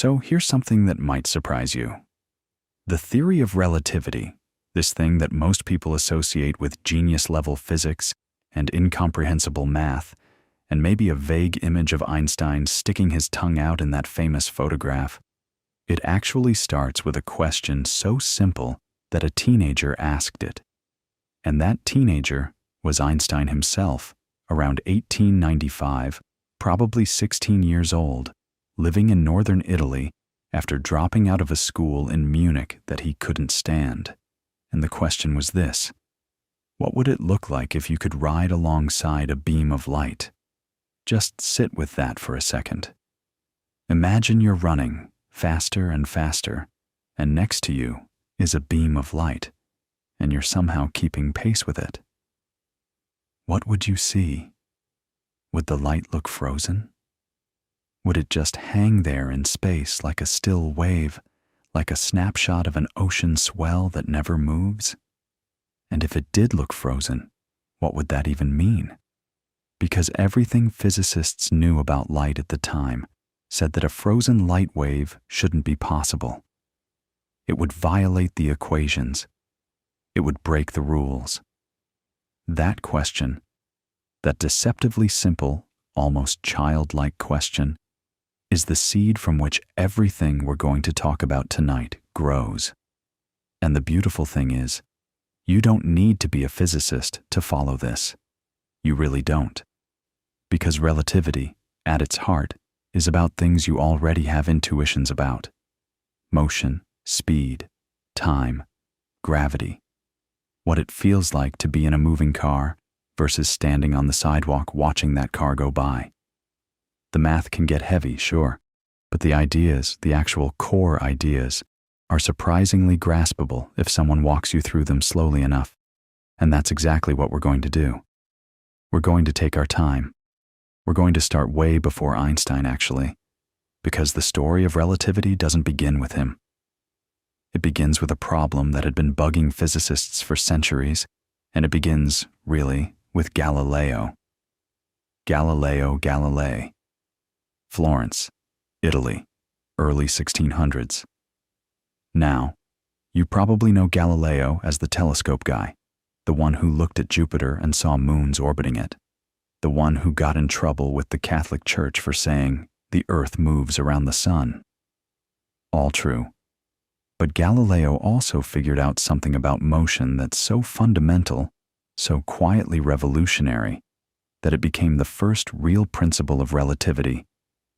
So here's something that might surprise you. The theory of relativity, this thing that most people associate with genius-level physics and incomprehensible math, and maybe a vague image of Einstein sticking his tongue out in that famous photograph, it actually starts with a question so simple that a teenager asked it. And that teenager was Einstein himself, around 1895, probably 16 years old, living in northern Italy after dropping out of a school in Munich that he couldn't stand. And the question was this: what would it look like if you could ride alongside a beam of light? Just sit with that for a second. Imagine you're running faster and faster, and next to you is a beam of light, and you're somehow keeping pace with it. What would you see? Would the light look frozen? Would it just hang there in space like a still wave, like a snapshot of an ocean swell that never moves? And if it did look frozen, what would that even mean? Because everything physicists knew about light at the time said that a frozen light wave shouldn't be possible. It would violate the equations. It would break the rules. That question, that deceptively simple, almost childlike question, is the seed from which everything we're going to talk about tonight grows. And the beautiful thing is, you don't need to be a physicist to follow this. You really don't. Because relativity, at its heart, is about things you already have intuitions about: motion, speed, time, gravity, what it feels like to be in a moving car versus standing on the sidewalk watching that car go by. The math can get heavy, sure, but the ideas, the actual core ideas, are surprisingly graspable if someone walks you through them slowly enough. And that's exactly what we're going to do. We're going to take our time. We're going to start way before Einstein, actually, because the story of relativity doesn't begin with him. It begins with a problem that had been bugging physicists for centuries, and it begins, really, with Galileo. Galileo Galilei. Florence, Italy, early 1600s. Now, you probably know Galileo as the telescope guy, the one who looked at Jupiter and saw moons orbiting it, the one who got in trouble with the Catholic Church for saying the Earth moves around the sun. All true. But Galileo also figured out something about motion that's so fundamental, so quietly revolutionary, that it became the first real principle of relativity,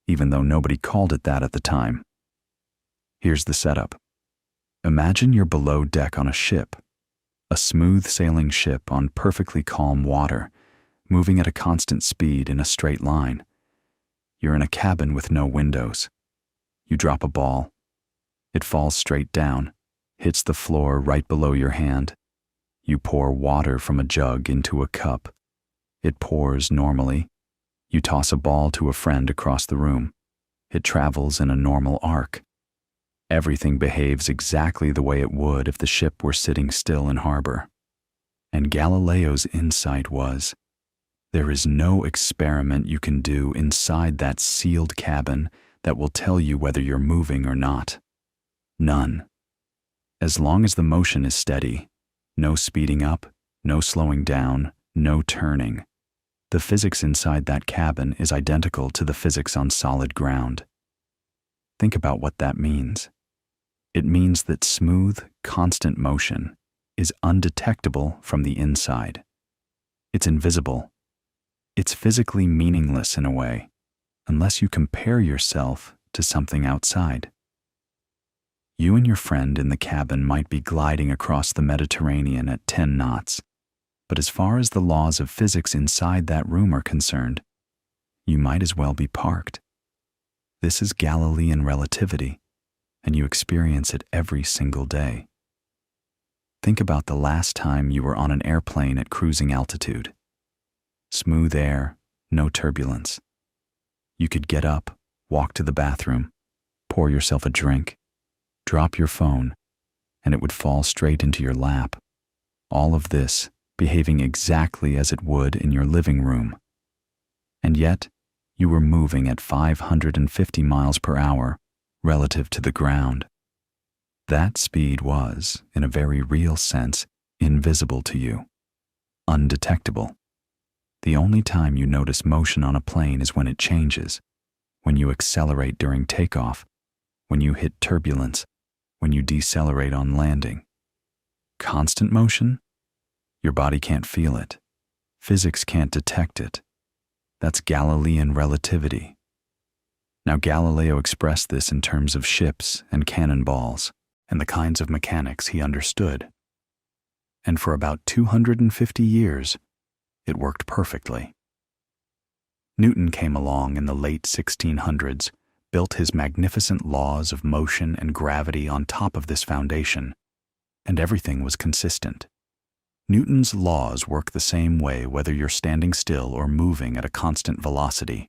even though nobody called it that at the time. Here's the setup. Imagine you're below deck on a ship, a smooth-sailing ship on perfectly calm water, moving at a constant speed in a straight line. You're in a cabin with no windows. You drop a ball. It falls straight down, hits the floor right below your hand. You pour water from a jug into a cup. It pours normally. You toss a ball to a friend across the room. It travels in a normal arc. Everything behaves exactly the way it would if the ship were sitting still in harbor. And Galileo's insight was, there is no experiment you can do inside that sealed cabin that will tell you whether you're moving or not. None. As long as the motion is steady, no speeding up, no slowing down, no turning, the physics inside that cabin is identical to the physics on solid ground. Think about what that means. It means that smooth, constant motion is undetectable from the inside. It's invisible. It's physically meaningless in a way, unless you compare yourself to something outside. You and your friend in the cabin might be gliding across the Mediterranean at 10 knots, but as far as the laws of physics inside that room are concerned, you might as well be parked. This is Galilean relativity, and you experience it every single day. Think about the last time you were on an airplane at cruising altitude. Smooth air, no turbulence. You could get up, walk to the bathroom, pour yourself a drink, drop your phone, and it would fall straight into your lap. All of this behaving exactly as it would in your living room. And yet, you were moving at 550 miles per hour relative to the ground. That speed was, in a very real sense, invisible to you, undetectable. The only time you notice motion on a plane is when it changes, when you accelerate during takeoff, when you hit turbulence, when you decelerate on landing. Constant motion? Your body can't feel it. Physics can't detect it. That's Galilean relativity. Now, Galileo expressed this in terms of ships and cannonballs and the kinds of mechanics he understood. And for about 250 years, it worked perfectly. Newton came along in the late 1600s, built his magnificent laws of motion and gravity on top of this foundation, and everything was consistent. Newton's laws work the same way whether you're standing still or moving at a constant velocity.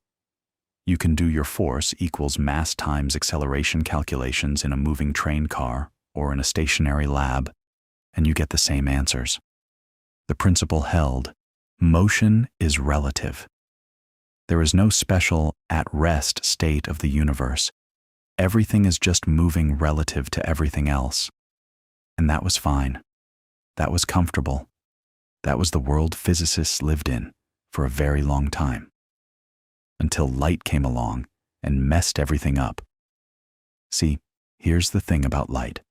You can do your force equals mass times acceleration calculations in a moving train car or in a stationary lab, and you get the same answers. The principle held: motion is relative. There is no special at-rest state of the universe. Everything is just moving relative to everything else. And that was fine. That was comfortable. That was the world physicists lived in for a very long time. Until light came along and messed everything up. See, here's the thing about light.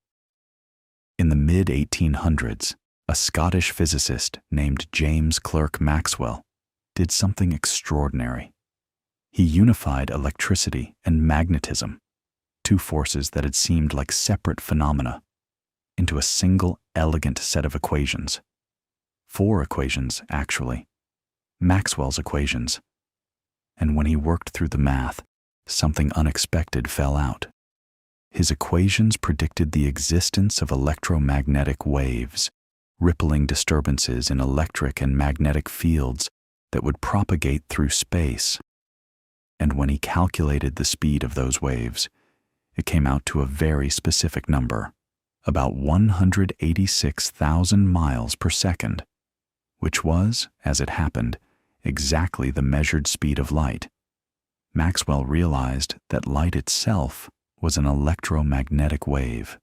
In the mid-1800s, a Scottish physicist named James Clerk Maxwell did something extraordinary. He unified electricity and magnetism, two forces that had seemed like separate phenomena, into a single elegant set of equations. 4 equations, actually. Maxwell's equations. And when he worked through the math, something unexpected fell out. His equations predicted the existence of electromagnetic waves, rippling disturbances in electric and magnetic fields that would propagate through space. And when he calculated the speed of those waves, it came out to a very specific number, about 186,000 miles per second, which was, as it happened, exactly the measured speed of light. Maxwell realized that light itself was an electromagnetic wave.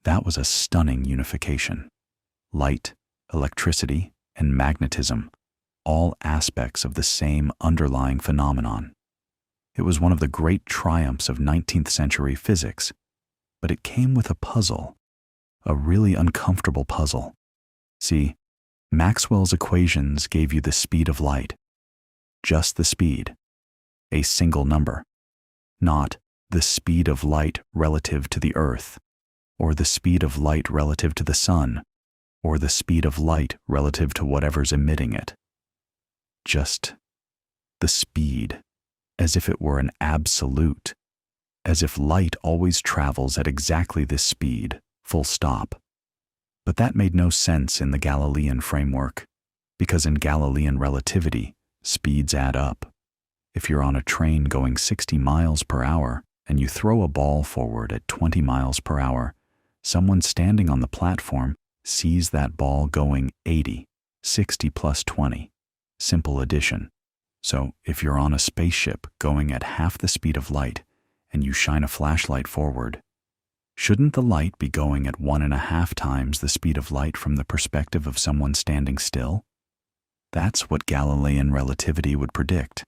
That was a stunning unification. Light, electricity, and magnetism, all aspects of the same underlying phenomenon. It was one of the great triumphs of 19th century physics, but it came with a puzzle, a really uncomfortable puzzle. See, Maxwell's equations gave you the speed of light, just the speed, a single number, not the speed of light relative to the Earth, or the speed of light relative to the sun, or the speed of light relative to whatever's emitting it. Just the speed, as if it were an absolute, as if light always travels at exactly this speed, full stop. But that made no sense in the Galilean framework, because in Galilean relativity, speeds add up. If you're on a train going 60 miles per hour and you throw a ball forward at 20 miles per hour, someone standing on the platform sees that ball going 80, 60 plus 20. Simple addition. So if you're on a spaceship going at half the speed of light and you shine a flashlight forward, shouldn't the light be going at 1.5 times the speed of light from the perspective of someone standing still? That's what Galilean relativity would predict.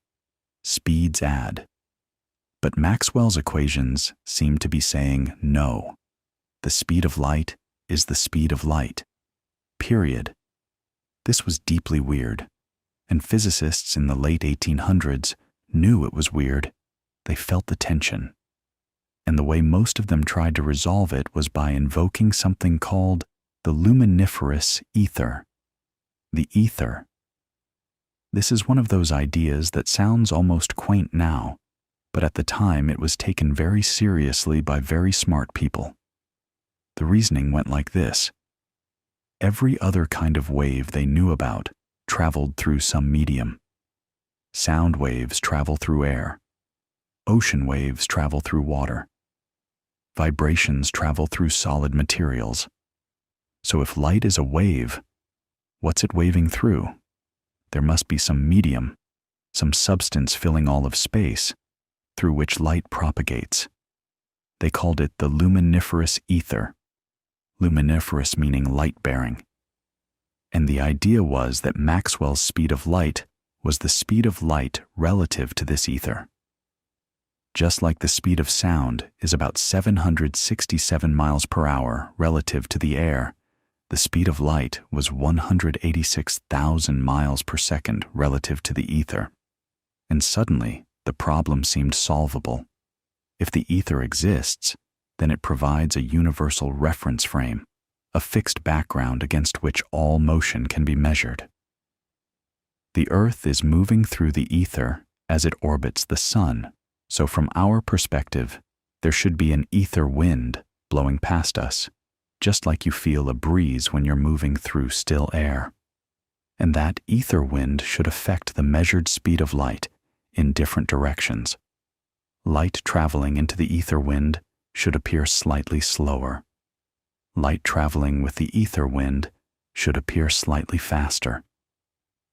Speeds add. But Maxwell's equations seem to be saying no. The speed of light is the speed of light. Period. This was deeply weird, and physicists in the late 1800s knew it was weird. They felt the tension. And the way most of them tried to resolve it was by invoking something called the luminiferous ether. The ether. This is one of those ideas that sounds almost quaint now, but at the time it was taken very seriously by very smart people. The reasoning went like this. Every other kind of wave they knew about traveled through some medium. Sound waves travel through air. Ocean waves travel through water. Vibrations travel through solid materials. So if light is a wave, what's it waving through? There must be some medium, some substance filling all of space, through which light propagates. They called it the luminiferous ether, luminiferous meaning light-bearing. And the idea was that Maxwell's speed of light was the speed of light relative to this ether. Just like the speed of sound is about 767 miles per hour relative to the air, the speed of light was 186,000 miles per second relative to the ether. And suddenly, the problem seemed solvable. If the ether exists, then it provides a universal reference frame, a fixed background against which all motion can be measured. The Earth is moving through the ether as it orbits the Sun, so from our perspective, there should be an ether wind blowing past us, just like you feel a breeze when you're moving through still air. And that ether wind should affect the measured speed of light in different directions. Light traveling into the ether wind should appear slightly slower. Light traveling with the ether wind should appear slightly faster.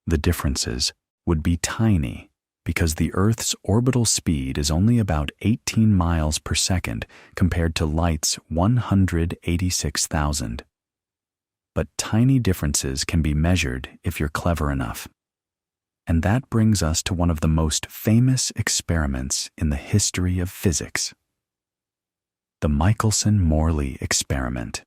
The differences would be tiny because the Earth's orbital speed is only about 18 miles per second compared to light's 186,000. But tiny differences can be measured if you're clever enough. And that brings us to one of the most famous experiments in the history of physics: the Michelson-Morley experiment.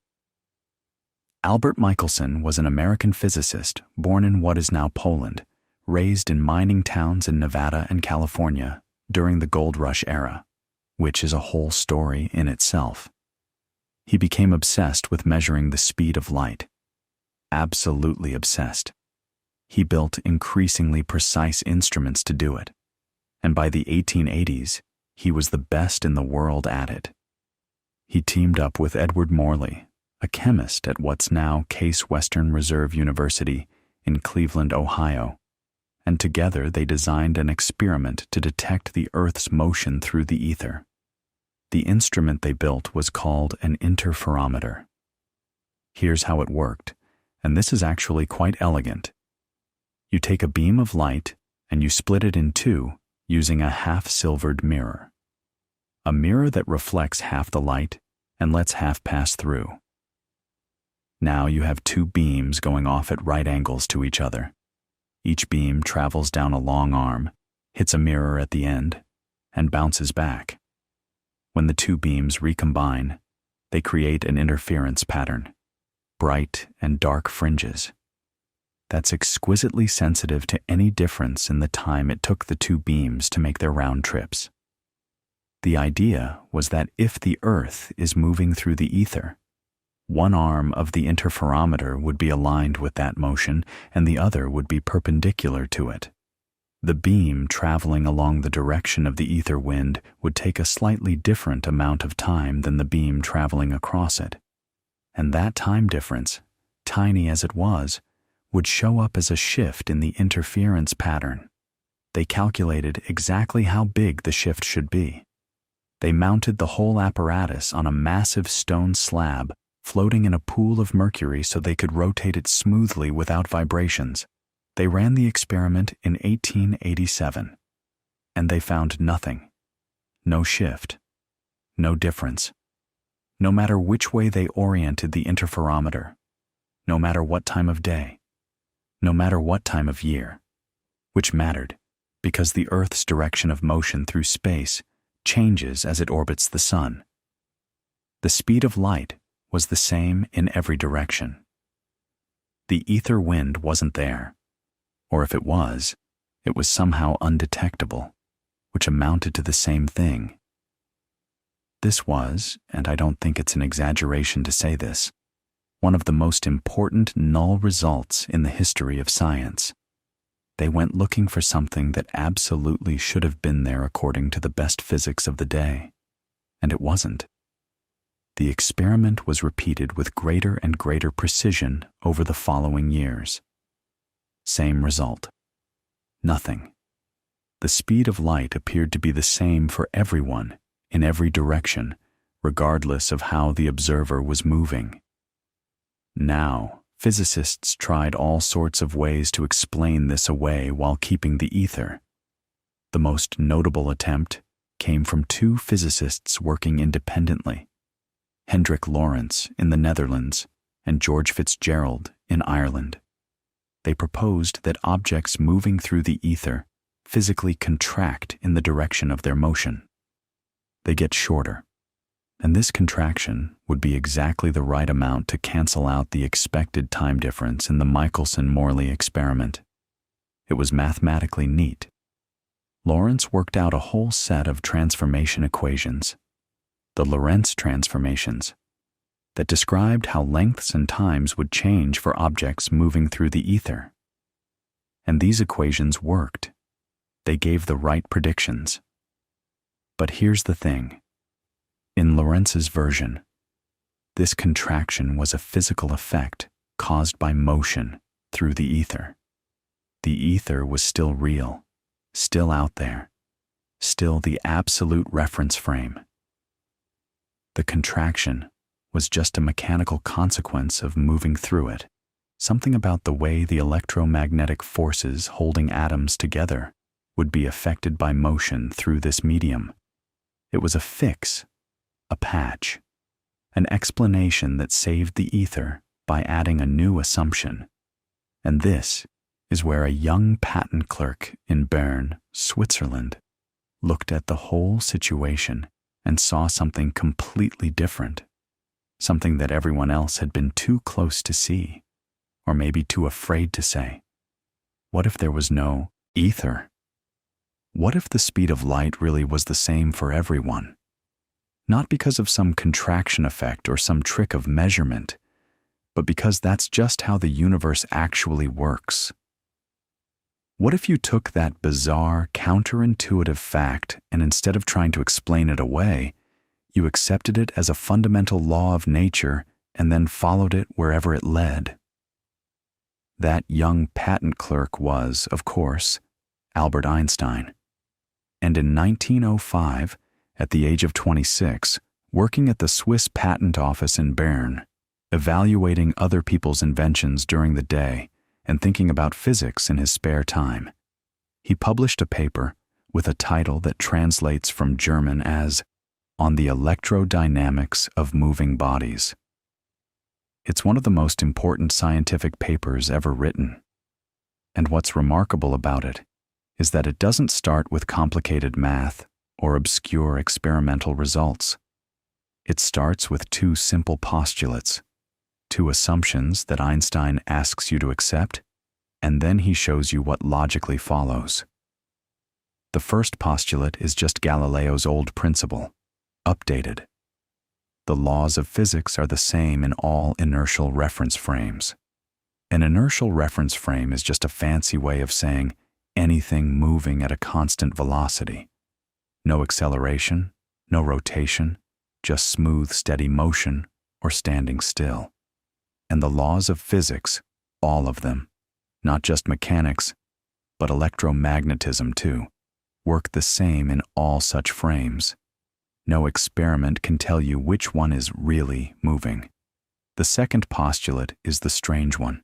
Albert Michelson was an American physicist born in what is now Poland, raised in mining towns in Nevada and California during the Gold Rush era, which is a whole story in itself. He became obsessed with measuring the speed of light. Absolutely obsessed. He built increasingly precise instruments to do it, and by the 1880s, he was the best in the world at it. He teamed up with Edward Morley, a chemist at what's now Case Western Reserve University in Cleveland, Ohio, and together they designed an experiment to detect the Earth's motion through the ether. The instrument they built was called an interferometer. Here's how it worked, and this is actually quite elegant. You take a beam of light and you split it in two using a half-silvered mirror. A mirror that reflects half the light and lets half pass through. Now you have two beams going off at right angles to each other. Each beam travels down a long arm, hits a mirror at the end, and bounces back. When the two beams recombine, they create an interference pattern, bright and dark fringes. That's exquisitely sensitive to any difference in the time it took the two beams to make their round trips. The idea was that if the Earth is moving through the ether, one arm of the interferometer would be aligned with that motion and the other would be perpendicular to it. The beam traveling along the direction of the ether wind would take a slightly different amount of time than the beam traveling across it. And that time difference, tiny as it was, would show up as a shift in the interference pattern. They calculated exactly how big the shift should be. They mounted the whole apparatus on a massive stone slab floating in a pool of mercury so they could rotate it smoothly without vibrations. They ran the experiment in 1887, and they found nothing. No shift. No difference. No matter which way they oriented the interferometer. No matter what time of day. No matter what time of year. Which mattered, because the Earth's direction of motion through space changes as it orbits the Sun. The speed of light was the same in every direction. The ether wind wasn't there, or if it was somehow undetectable, which amounted to the same thing. This was, and I don't think it's an exaggeration to say this, one of the most important null results in the history of science. They went looking for something that absolutely should have been there according to the best physics of the day, and it wasn't. The experiment was repeated with greater and greater precision over the following years. Same result. Nothing. The speed of light appeared to be the same for everyone, in every direction, regardless of how the observer was moving. Now, physicists tried all sorts of ways to explain this away while keeping the ether. The most notable attempt came from two physicists working independently, Hendrik Lorentz in the Netherlands and George Fitzgerald in Ireland. They proposed that objects moving through the ether physically contract in the direction of their motion. They get shorter, and this contraction would be exactly the right amount to cancel out the expected time difference in the Michelson-Morley experiment. It was mathematically neat. Lorentz worked out a whole set of transformation equations, the Lorentz transformations, that described how lengths and times would change for objects moving through the ether. And these equations worked. They gave the right predictions. But here's the thing. In Lorentz's version, this contraction was a physical effect caused by motion through the ether. The ether was still real, still out there, still the absolute reference frame. The contraction was just a mechanical consequence of moving through it, something about the way the electromagnetic forces holding atoms together would be affected by motion through this medium. It was a fix, a patch, an explanation that saved the ether by adding a new assumption. And this is where a young patent clerk in Bern, Switzerland, looked at the whole situation and saw something completely different, something that everyone else had been too close to see, or maybe too afraid to say. What if there was no ether? What if the speed of light really was the same for everyone? Not because of some contraction effect or some trick of measurement, but because that's just how the universe actually works. What if you took that bizarre, counterintuitive fact and instead of trying to explain it away, you accepted it as a fundamental law of nature and then followed it wherever it led? That young patent clerk was, of course, Albert Einstein. And in 1905, at the age of 26, working at the Swiss Patent Office in Bern, evaluating other people's inventions during the day and thinking about physics in his spare time, he published a paper with a title that translates from German as On the Electrodynamics of Moving Bodies. It's one of the most important scientific papers ever written. And what's remarkable about it is that it doesn't start with complicated math or obscure experimental results. It starts with two simple postulates, two assumptions that Einstein asks you to accept, and then he shows you what logically follows. The first postulate is just Galileo's old principle, updated. The laws of physics are the same in all inertial reference frames. An inertial reference frame is just a fancy way of saying anything moving at a constant velocity. No acceleration, no rotation, just smooth, steady motion or standing still. And the laws of physics, all of them, not just mechanics, but electromagnetism too, work the same in all such frames. No experiment can tell you which one is really moving. The second postulate is the strange one.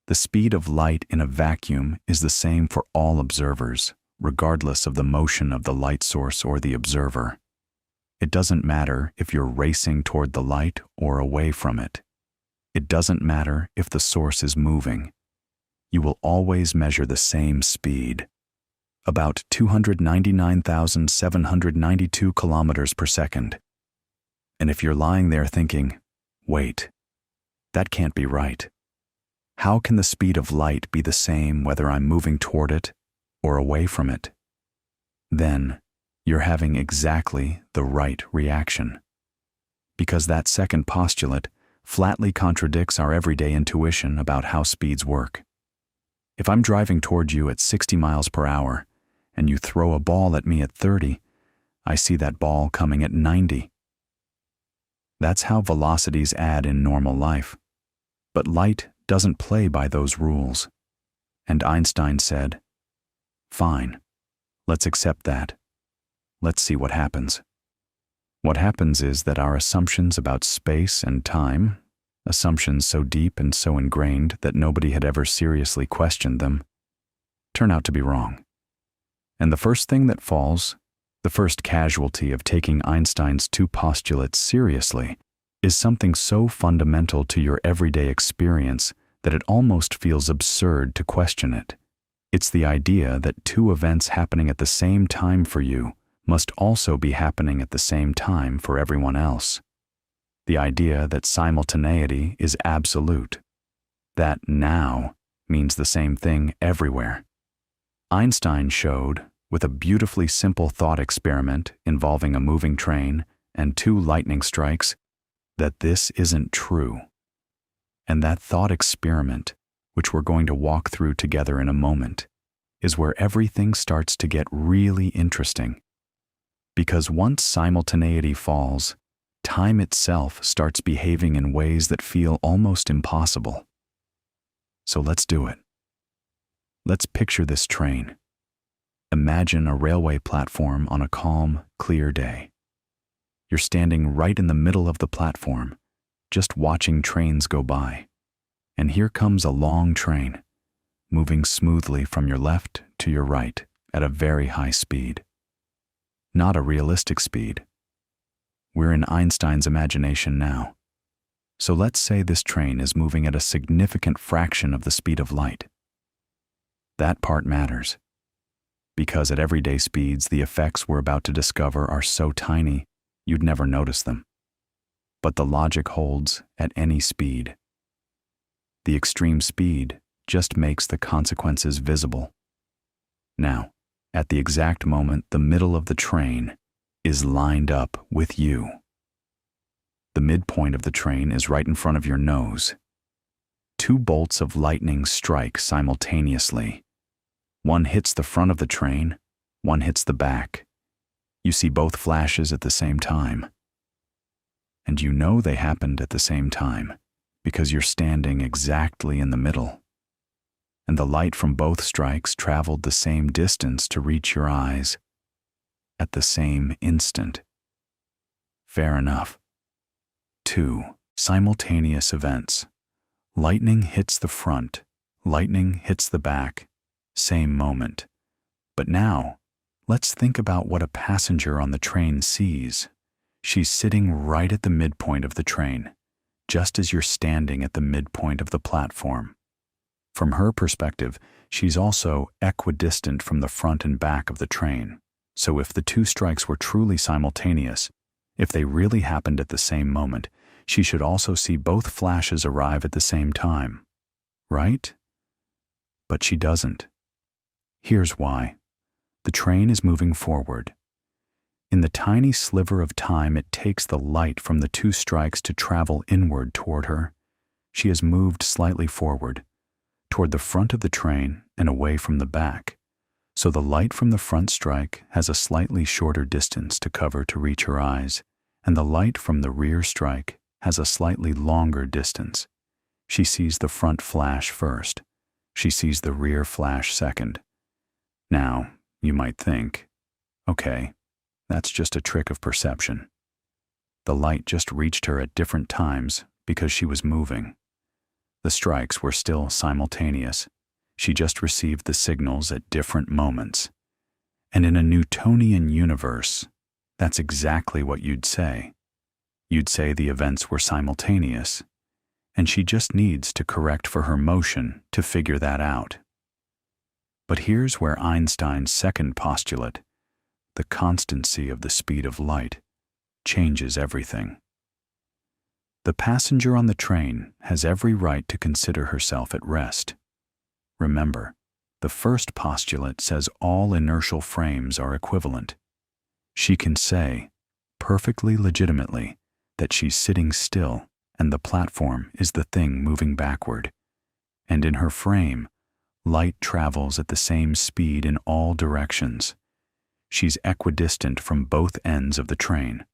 The speed of light in a vacuum is the same for all observers, regardless of the motion of the light source or the observer. It doesn't matter if you're racing toward the light or away from it. It doesn't matter if the source is moving. You will always measure the same speed, about 299,792 kilometers per second. And if you're lying there thinking, wait, that can't be right. How can the speed of light be the same whether I'm moving toward it or away from it? Then you're having exactly the right reaction. Because that second postulate flatly contradicts our everyday intuition about how speeds work. If I'm driving toward you at 60 miles per hour and you throw a ball at me at 30, I see that ball coming at 90. That's how velocities add in normal life. But light doesn't play by those rules. And Einstein said, fine, let's accept that. Let's see what happens. What happens is that our assumptions about space and time, assumptions so deep and so ingrained that nobody had ever seriously questioned them, turn out to be wrong. And the first thing that falls The first casualty of taking Einstein's two postulates seriously is something so fundamental to your everyday experience that it almost feels absurd to question it. It's the idea that two events happening at the same time for you must also be happening at the same time for everyone else. The idea that simultaneity is absolute, that now means the same thing everywhere. Einstein showed, with a beautifully simple thought experiment involving a moving train and two lightning strikes, that this isn't true. And that thought experiment, which we're going to walk through together in a moment, is where everything starts to get really interesting. Because once simultaneity falls, time itself starts behaving in ways that feel almost impossible. So let's do it. Let's picture this train. Imagine a railway platform on a calm, clear day. You're standing right in the middle of the platform, just watching trains go by. And here comes a long train, moving smoothly from your left to your right at a very high speed. Not a realistic speed. We're in Einstein's imagination now. So let's say this train is moving at a significant fraction of the speed of light. That part matters, because at everyday speeds the effects we're about to discover are so tiny you'd never notice them. But the logic holds at any speed. The extreme speed just makes the consequences visible. Now, at the exact moment the middle of the train is lined up with you. The midpoint of the train is right in front of your nose. Two bolts of lightning strike simultaneously. One hits the front of the train, one hits the back. You see both flashes at the same time. And you know they happened at the same time because you're standing exactly in the middle. And the light from both strikes traveled the same distance to reach your eyes at the same instant. Fair enough. Two simultaneous events. Lightning hits the front, lightning hits the back, same moment. But now, let's think about what a passenger on the train sees. She's sitting right at the midpoint of the train, just as you're standing at the midpoint of the platform. From her perspective, she's also equidistant from the front and back of the train. So if the two strikes were truly simultaneous, if they really happened at the same moment, she should also see both flashes arrive at the same time, right? But she doesn't. Here's why. The train is moving forward. In the tiny sliver of time it takes the light from the two strikes to travel inward toward her, she has moved slightly forward, toward the front of the train and away from the back. So the light from the front strike has a slightly shorter distance to cover to reach her eyes, and the light from the rear strike has a slightly longer distance. She sees the front flash first. She sees the rear flash second. Now, you might think, okay, that's just a trick of perception. The light just reached her at different times because she was moving. The strikes were still simultaneous. She just received the signals at different moments. And in a Newtonian universe, that's exactly what you'd say. You'd say the events were simultaneous, and she just needs to correct for her motion to figure that out. But here's where Einstein's second postulate, the constancy of the speed of light, changes everything. The passenger on the train has every right to consider herself at rest. Remember, the first postulate says all inertial frames are equivalent. She can say, perfectly legitimately, that she's sitting still and the platform is the thing moving backward. And in her frame, light travels at the same speed in all directions. She's equidistant from both ends of the train.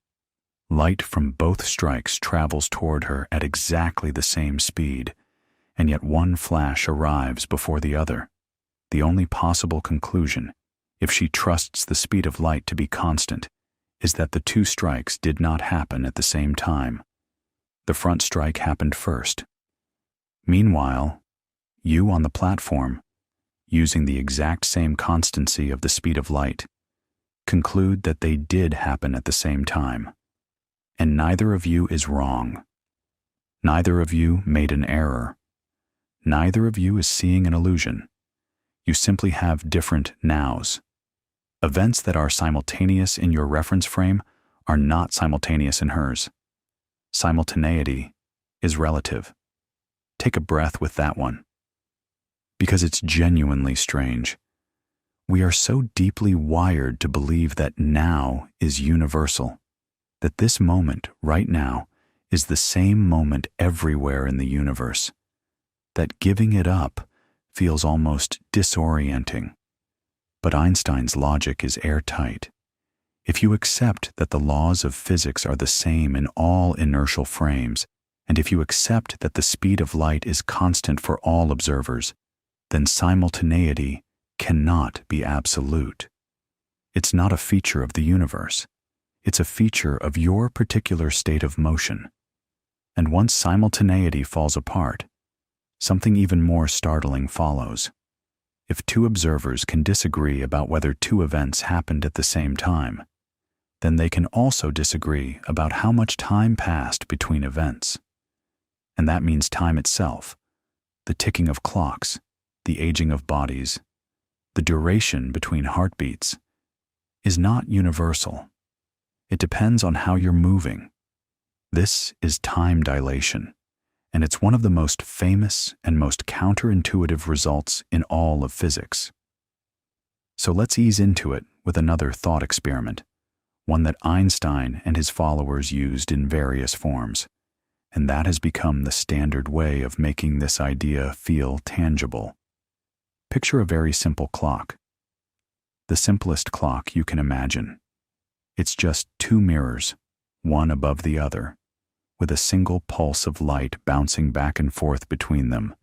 Light from both strikes travels toward her at exactly the same speed, and yet one flash arrives before the other. The only possible conclusion, if she trusts the speed of light to be constant, is that the two strikes did not happen at the same time. The front strike happened first. Meanwhile, you on the platform, using the exact same constancy of the speed of light, conclude that they did happen at the same time. And neither of you is wrong. Neither of you made an error. Neither of you is seeing an illusion. You simply have different nows. Events that are simultaneous in your reference frame are not simultaneous in hers. Simultaneity is relative. Take a breath with that one. Because it's genuinely strange. We are so deeply wired to believe that now is universal, that this moment, right now, is the same moment everywhere in the universe, that giving it up feels almost disorienting. But Einstein's logic is airtight. If you accept that the laws of physics are the same in all inertial frames, and if you accept that the speed of light is constant for all observers, then simultaneity cannot be absolute. It's not a feature of the universe. It's a feature of your particular state of motion. And once simultaneity falls apart, something even more startling follows. If two observers can disagree about whether two events happened at the same time, then they can also disagree about how much time passed between events. And that means time itself, the ticking of clocks, the aging of bodies, the duration between heartbeats, is not universal. It depends on how you're moving. This is time dilation, and it's one of the most famous and most counterintuitive results in all of physics. So let's ease into it with another thought experiment, one that Einstein and his followers used in various forms, and that has become the standard way of making this idea feel tangible. Picture a very simple clock. The simplest clock you can imagine. It's just two mirrors, one above the other, with a single pulse of light bouncing back and forth between them.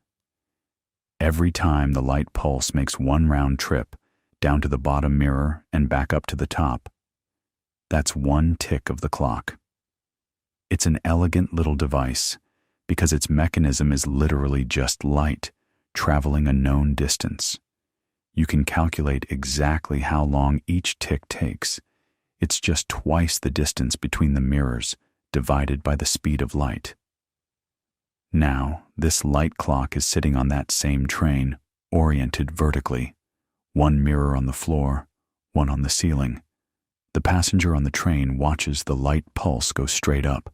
Every time the light pulse makes one round trip down to the bottom mirror and back up to the top, that's one tick of the clock. It's an elegant little device because its mechanism is literally just light traveling a known distance. You can calculate exactly how long each tick takes. It's just twice the distance between the mirrors divided by the speed of light. Now, this light clock is sitting on that same train, oriented vertically. One mirror on the floor, one on the ceiling. The passenger on the train watches the light pulse go straight up,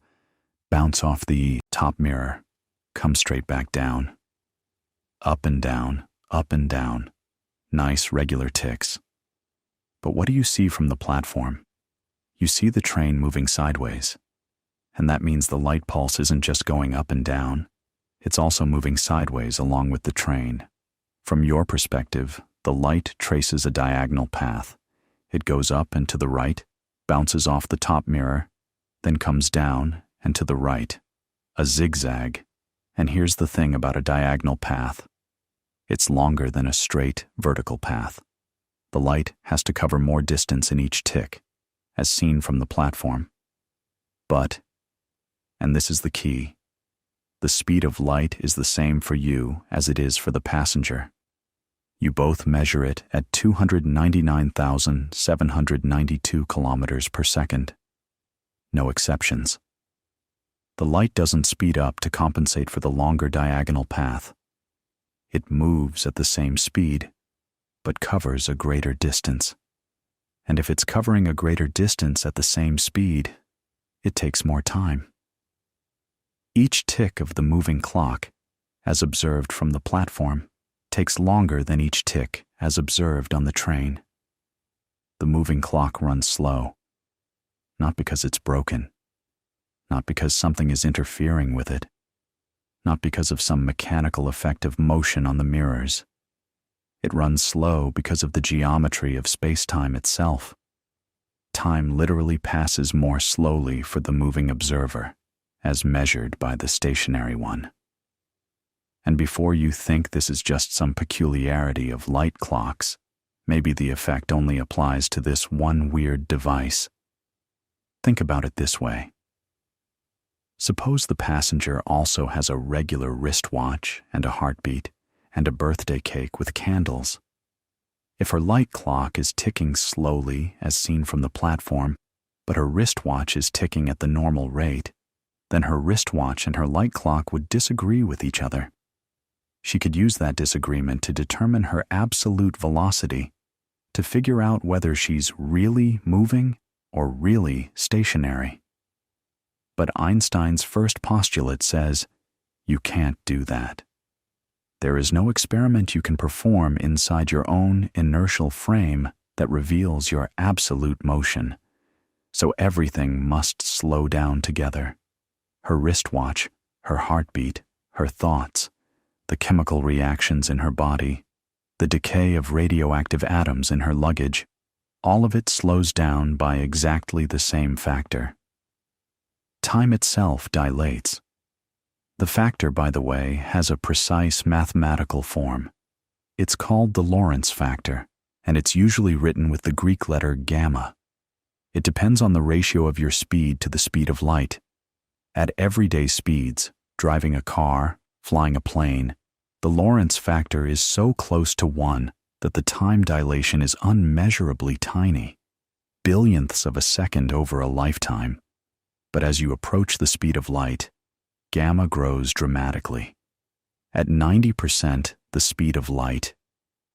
bounce off the top mirror, come straight back down. Up and down, up and down. Nice regular ticks. But what do you see from the platform? You see the train moving sideways. And that means the light pulse isn't just going up and down, it's also moving sideways along with the train. From your perspective, the light traces a diagonal path. It goes up and to the right, bounces off the top mirror, then comes down and to the right. A zigzag. And here's the thing about a diagonal path. It's longer than a straight, vertical path. The light has to cover more distance in each tick, as seen from the platform. But, and this is the key, the speed of light is the same for you as it is for the passenger. You both measure it at 299,792 kilometers per second. No exceptions. The light doesn't speed up to compensate for the longer diagonal path. It moves at the same speed, but covers a greater distance. And if it's covering a greater distance at the same speed, it takes more time. Each tick of the moving clock, as observed from the platform, takes longer than each tick as observed on the train. The moving clock runs slow, not because it's broken, not because something is interfering with it, not because of some mechanical effect of motion on the mirrors. It runs slow because of the geometry of spacetime itself. Time literally passes more slowly for the moving observer, as measured by the stationary one. And before you think this is just some peculiarity of light clocks, maybe the effect only applies to this one weird device. Think about it this way. Suppose the passenger also has a regular wristwatch and a heartbeat and a birthday cake with candles. If her light clock is ticking slowly as seen from the platform, but her wristwatch is ticking at the normal rate, then her wristwatch and her light clock would disagree with each other. She could use that disagreement to determine her absolute velocity, to figure out whether she's really moving or really stationary. But Einstein's first postulate says, you can't do that. There is no experiment you can perform inside your own inertial frame that reveals your absolute motion. So everything must slow down together. Her wristwatch, her heartbeat, her thoughts, the chemical reactions in her body, the decay of radioactive atoms in her luggage, all of it slows down by exactly the same factor. Time itself dilates. The factor, by the way, has a precise mathematical form. It's called the Lorentz factor, and it's usually written with the Greek letter gamma. It depends on the ratio of your speed to the speed of light. At everyday speeds, driving a car, flying a plane, the Lorentz factor is so close to 1 that the time dilation is unmeasurably tiny, billionths of a second over a lifetime. But as you approach the speed of light, gamma grows dramatically. At 90% the speed of light,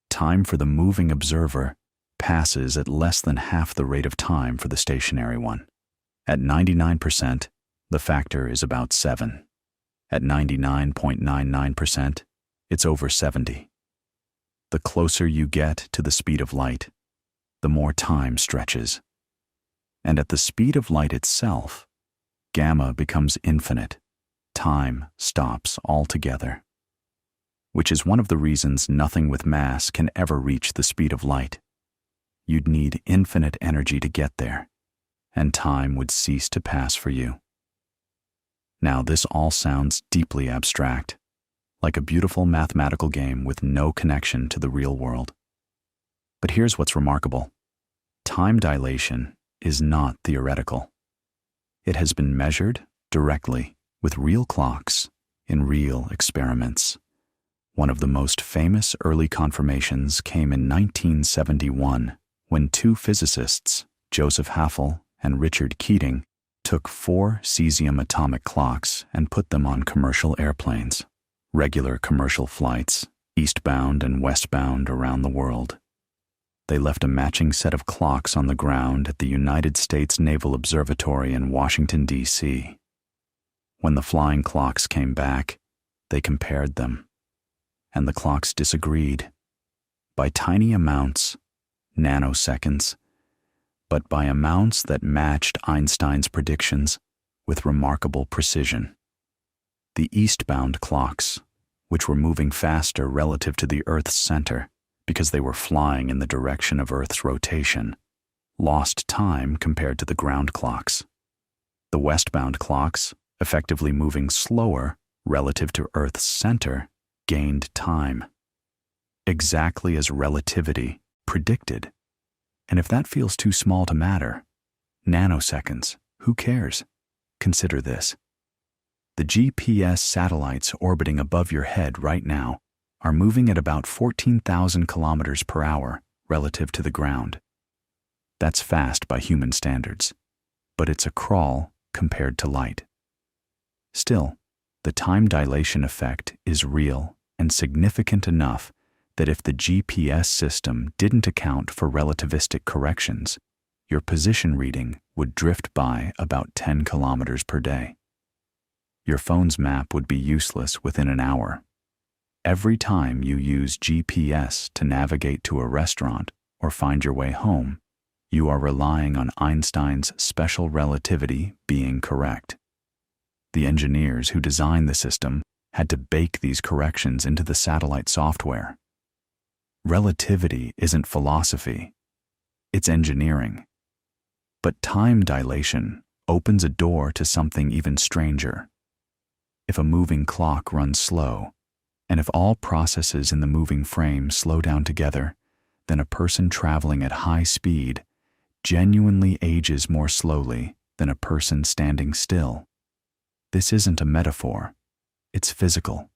time for the moving observer passes at less than half the rate of time for the stationary one. At 99%, the factor is about 7. At 99.99%, it's over 70. The closer you get to the speed of light, the more time stretches. And at the speed of light itself, gamma becomes infinite. Time stops altogether. Which is one of the reasons nothing with mass can ever reach the speed of light. You'd need infinite energy to get there, and time would cease to pass for you. Now, this all sounds deeply abstract, like a beautiful mathematical game with no connection to the real world. But here's what's remarkable. Time dilation is not theoretical. It has been measured directly with real clocks in real experiments. One of the most famous early confirmations came in 1971 when two physicists, Joseph Haffel and Richard Keating, took 4 cesium atomic clocks and put them on commercial airplanes, regular commercial flights, eastbound and westbound around the world. They left a matching set of clocks on the ground at the United States Naval Observatory in Washington, D.C. When the flying clocks came back, they compared them, and the clocks disagreed by tiny amounts, nanoseconds, but by amounts that matched Einstein's predictions with remarkable precision. The eastbound clocks, which were moving faster relative to the Earth's center because they were flying in the direction of Earth's rotation, lost time compared to the ground clocks. The westbound clocks, effectively moving slower relative to Earth's center, gained time, exactly as relativity predicted. And if that feels too small to matter, nanoseconds, who cares? Consider this. The GPS satellites orbiting above your head right now are moving at about 14,000 kilometers per hour relative to the ground. That's fast by human standards, but it's a crawl compared to light. Still, the time dilation effect is real and significant enough that if the GPS system didn't account for relativistic corrections, your position reading would drift by about 10 kilometers per day. Your phone's map would be useless within an hour. Every time you use GPS to navigate to a restaurant or find your way home, you are relying on Einstein's special relativity being correct. The engineers who designed the system had to bake these corrections into the satellite software. Relativity isn't philosophy, it's engineering. But time dilation opens a door to something even stranger. If a moving clock runs slow, and if all processes in the moving frame slow down together, then a person traveling at high speed genuinely ages more slowly than a person standing still. This isn't a metaphor, it's physical.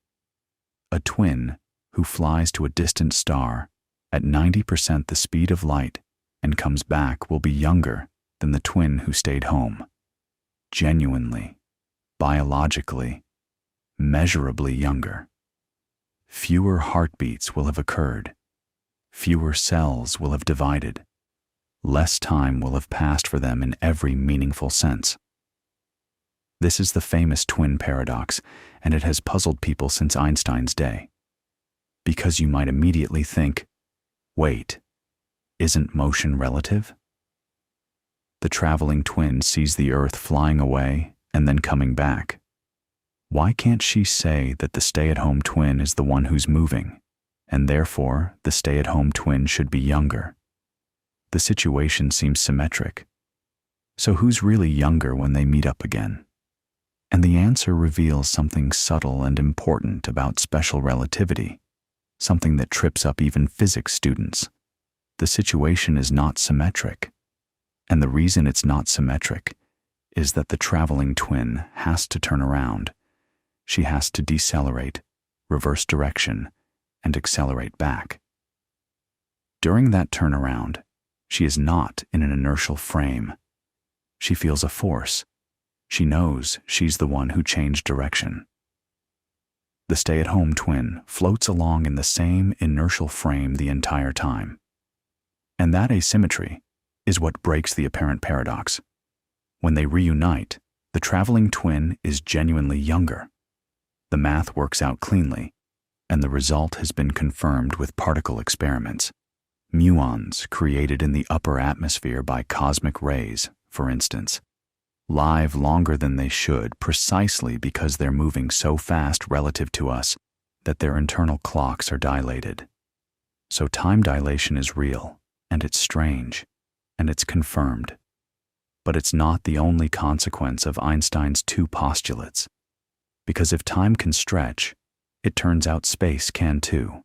A twin who flies to a distant star at 90% the speed of light and comes back will be younger than the twin who stayed home. Genuinely, biologically, measurably younger. Fewer heartbeats will have occurred. Fewer cells will have divided. Less time will have passed for them in every meaningful sense. This is the famous twin paradox, and it has puzzled people since Einstein's day. Because you might immediately think, wait, isn't motion relative? The traveling twin sees the Earth flying away and then coming back. Why can't she say that the stay-at-home twin is the one who's moving, and therefore the stay-at-home twin should be younger? The situation seems symmetric. So who's really younger when they meet up again? And the answer reveals something subtle and important about special relativity, something that trips up even physics students. The situation is not symmetric. And the reason it's not symmetric is that the traveling twin has to turn around. She has to decelerate, reverse direction, and accelerate back. During that turnaround, she is not in an inertial frame. She feels a force. She knows she's the one who changed direction. The stay-at-home twin floats along in the same inertial frame the entire time. And that asymmetry is what breaks the apparent paradox. When they reunite, the traveling twin is genuinely younger. The math works out cleanly, and the result has been confirmed with particle experiments. Muons created in the upper atmosphere by cosmic rays, for instance, live longer than they should precisely because they're moving so fast relative to us that their internal clocks are dilated. So time dilation is real, and it's strange, and it's confirmed. But it's not the only consequence of Einstein's two postulates, because if time can stretch, it turns out space can too.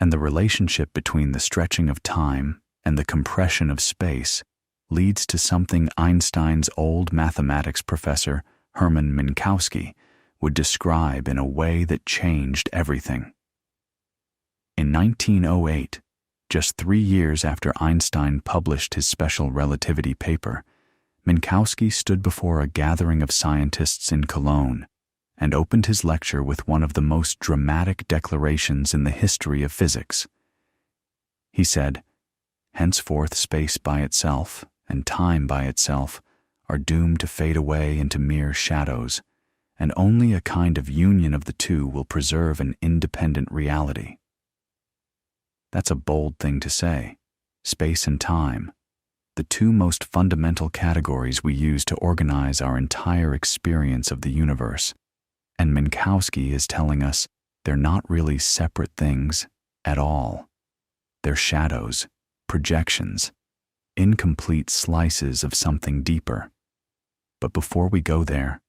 And the relationship between the stretching of time and the compression of space leads to something Einstein's old mathematics professor, Hermann Minkowski, would describe in a way that changed everything. In 1908, just 3 years after Einstein published his special relativity paper, Minkowski stood before a gathering of scientists in Cologne and opened his lecture with one of the most dramatic declarations in the history of physics. He said, "Henceforth space by itself and time by itself are doomed to fade away into mere shadows, and only a kind of union of the two will preserve an independent reality." That's a bold thing to say. Space and time, the two most fundamental categories we use to organize our entire experience of the universe. And Minkowski is telling us they're not really separate things at all. They're shadows, projections, incomplete slices of something deeper. But before we go there,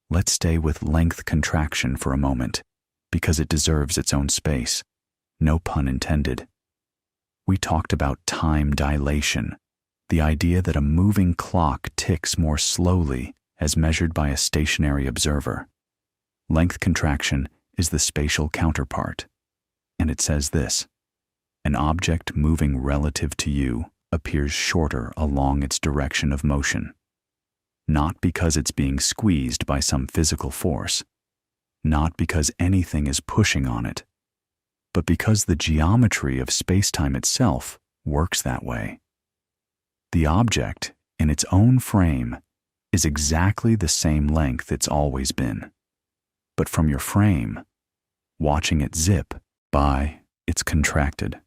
let's stay with length contraction for a moment, because it deserves its own space. No pun intended. We talked about time dilation, the idea that a moving clock ticks more slowly as measured by a stationary observer. Length contraction is the spatial counterpart, and it says this: an object moving relative to you appears shorter along its direction of motion, not because it's being squeezed by some physical force, not because anything is pushing on it, but because the geometry of spacetime itself works that way. The object, in its own frame, is exactly the same length it's always been. But from your frame, watching it zip by, it's contracted.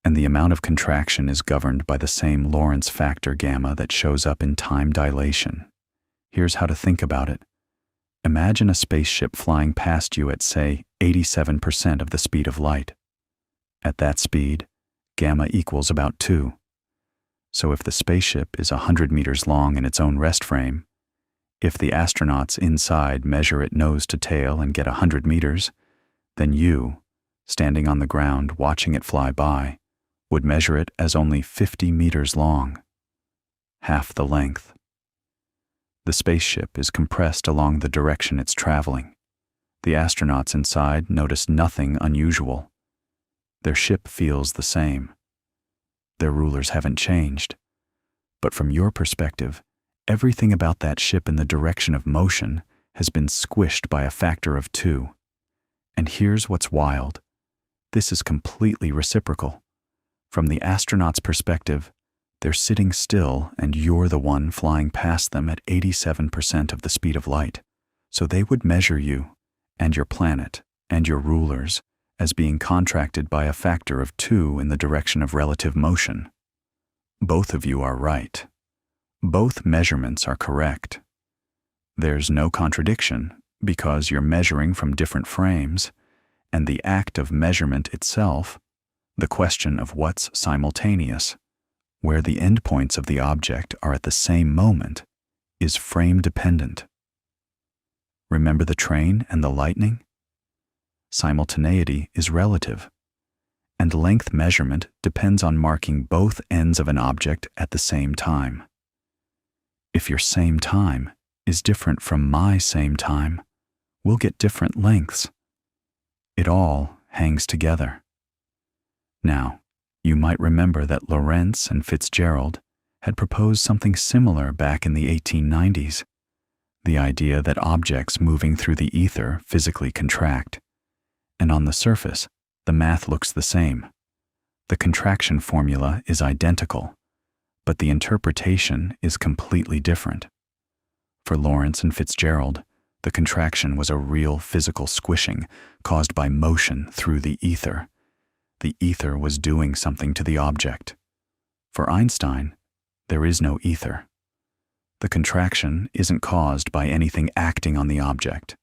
And the amount of contraction is governed by the same Lorentz factor gamma that shows up in time dilation. Here's how to think about it. Imagine a spaceship flying past you at, say, 87% of the speed of light. At that speed, gamma equals about 2. So if the spaceship is 100 meters long in its own rest frame, if the astronauts inside measure it nose to tail and get 100 meters, then you, standing on the ground watching it fly by, would measure it as only 50 meters long, half the length. The spaceship is compressed along the direction it's traveling. The astronauts inside notice nothing unusual. Their ship feels the same. Their rulers haven't changed. But from your perspective, everything about that ship in the direction of motion has been squished by a factor of 2. And here's what's wild. This is completely reciprocal. From the astronaut's perspective, they're sitting still and you're the one flying past them at 87% of the speed of light. So they would measure you and your planet and your rulers as being contracted by a factor of 2 in the direction of relative motion. Both of you are right. Both measurements are correct. There's no contradiction because you're measuring from different frames, and the act of measurement itself, the question of what's simultaneous, where the endpoints of the object are at the same moment, is frame-dependent. Remember the train and the lightning? Simultaneity is relative, and length measurement depends on marking both ends of an object at the same time. If your same time is different from my same time, we'll get different lengths. It all hangs together. Now, you might remember that Lorentz and Fitzgerald had proposed something similar back in the 1890s, the idea that objects moving through the ether physically contract, and on the surface, the math looks the same. The contraction formula is identical, but the interpretation is completely different. For Lorentz and Fitzgerald, the contraction was a real physical squishing caused by motion through the ether. The ether was doing something to the object. For Einstein, there is no ether. The contraction isn't caused by anything acting on the object.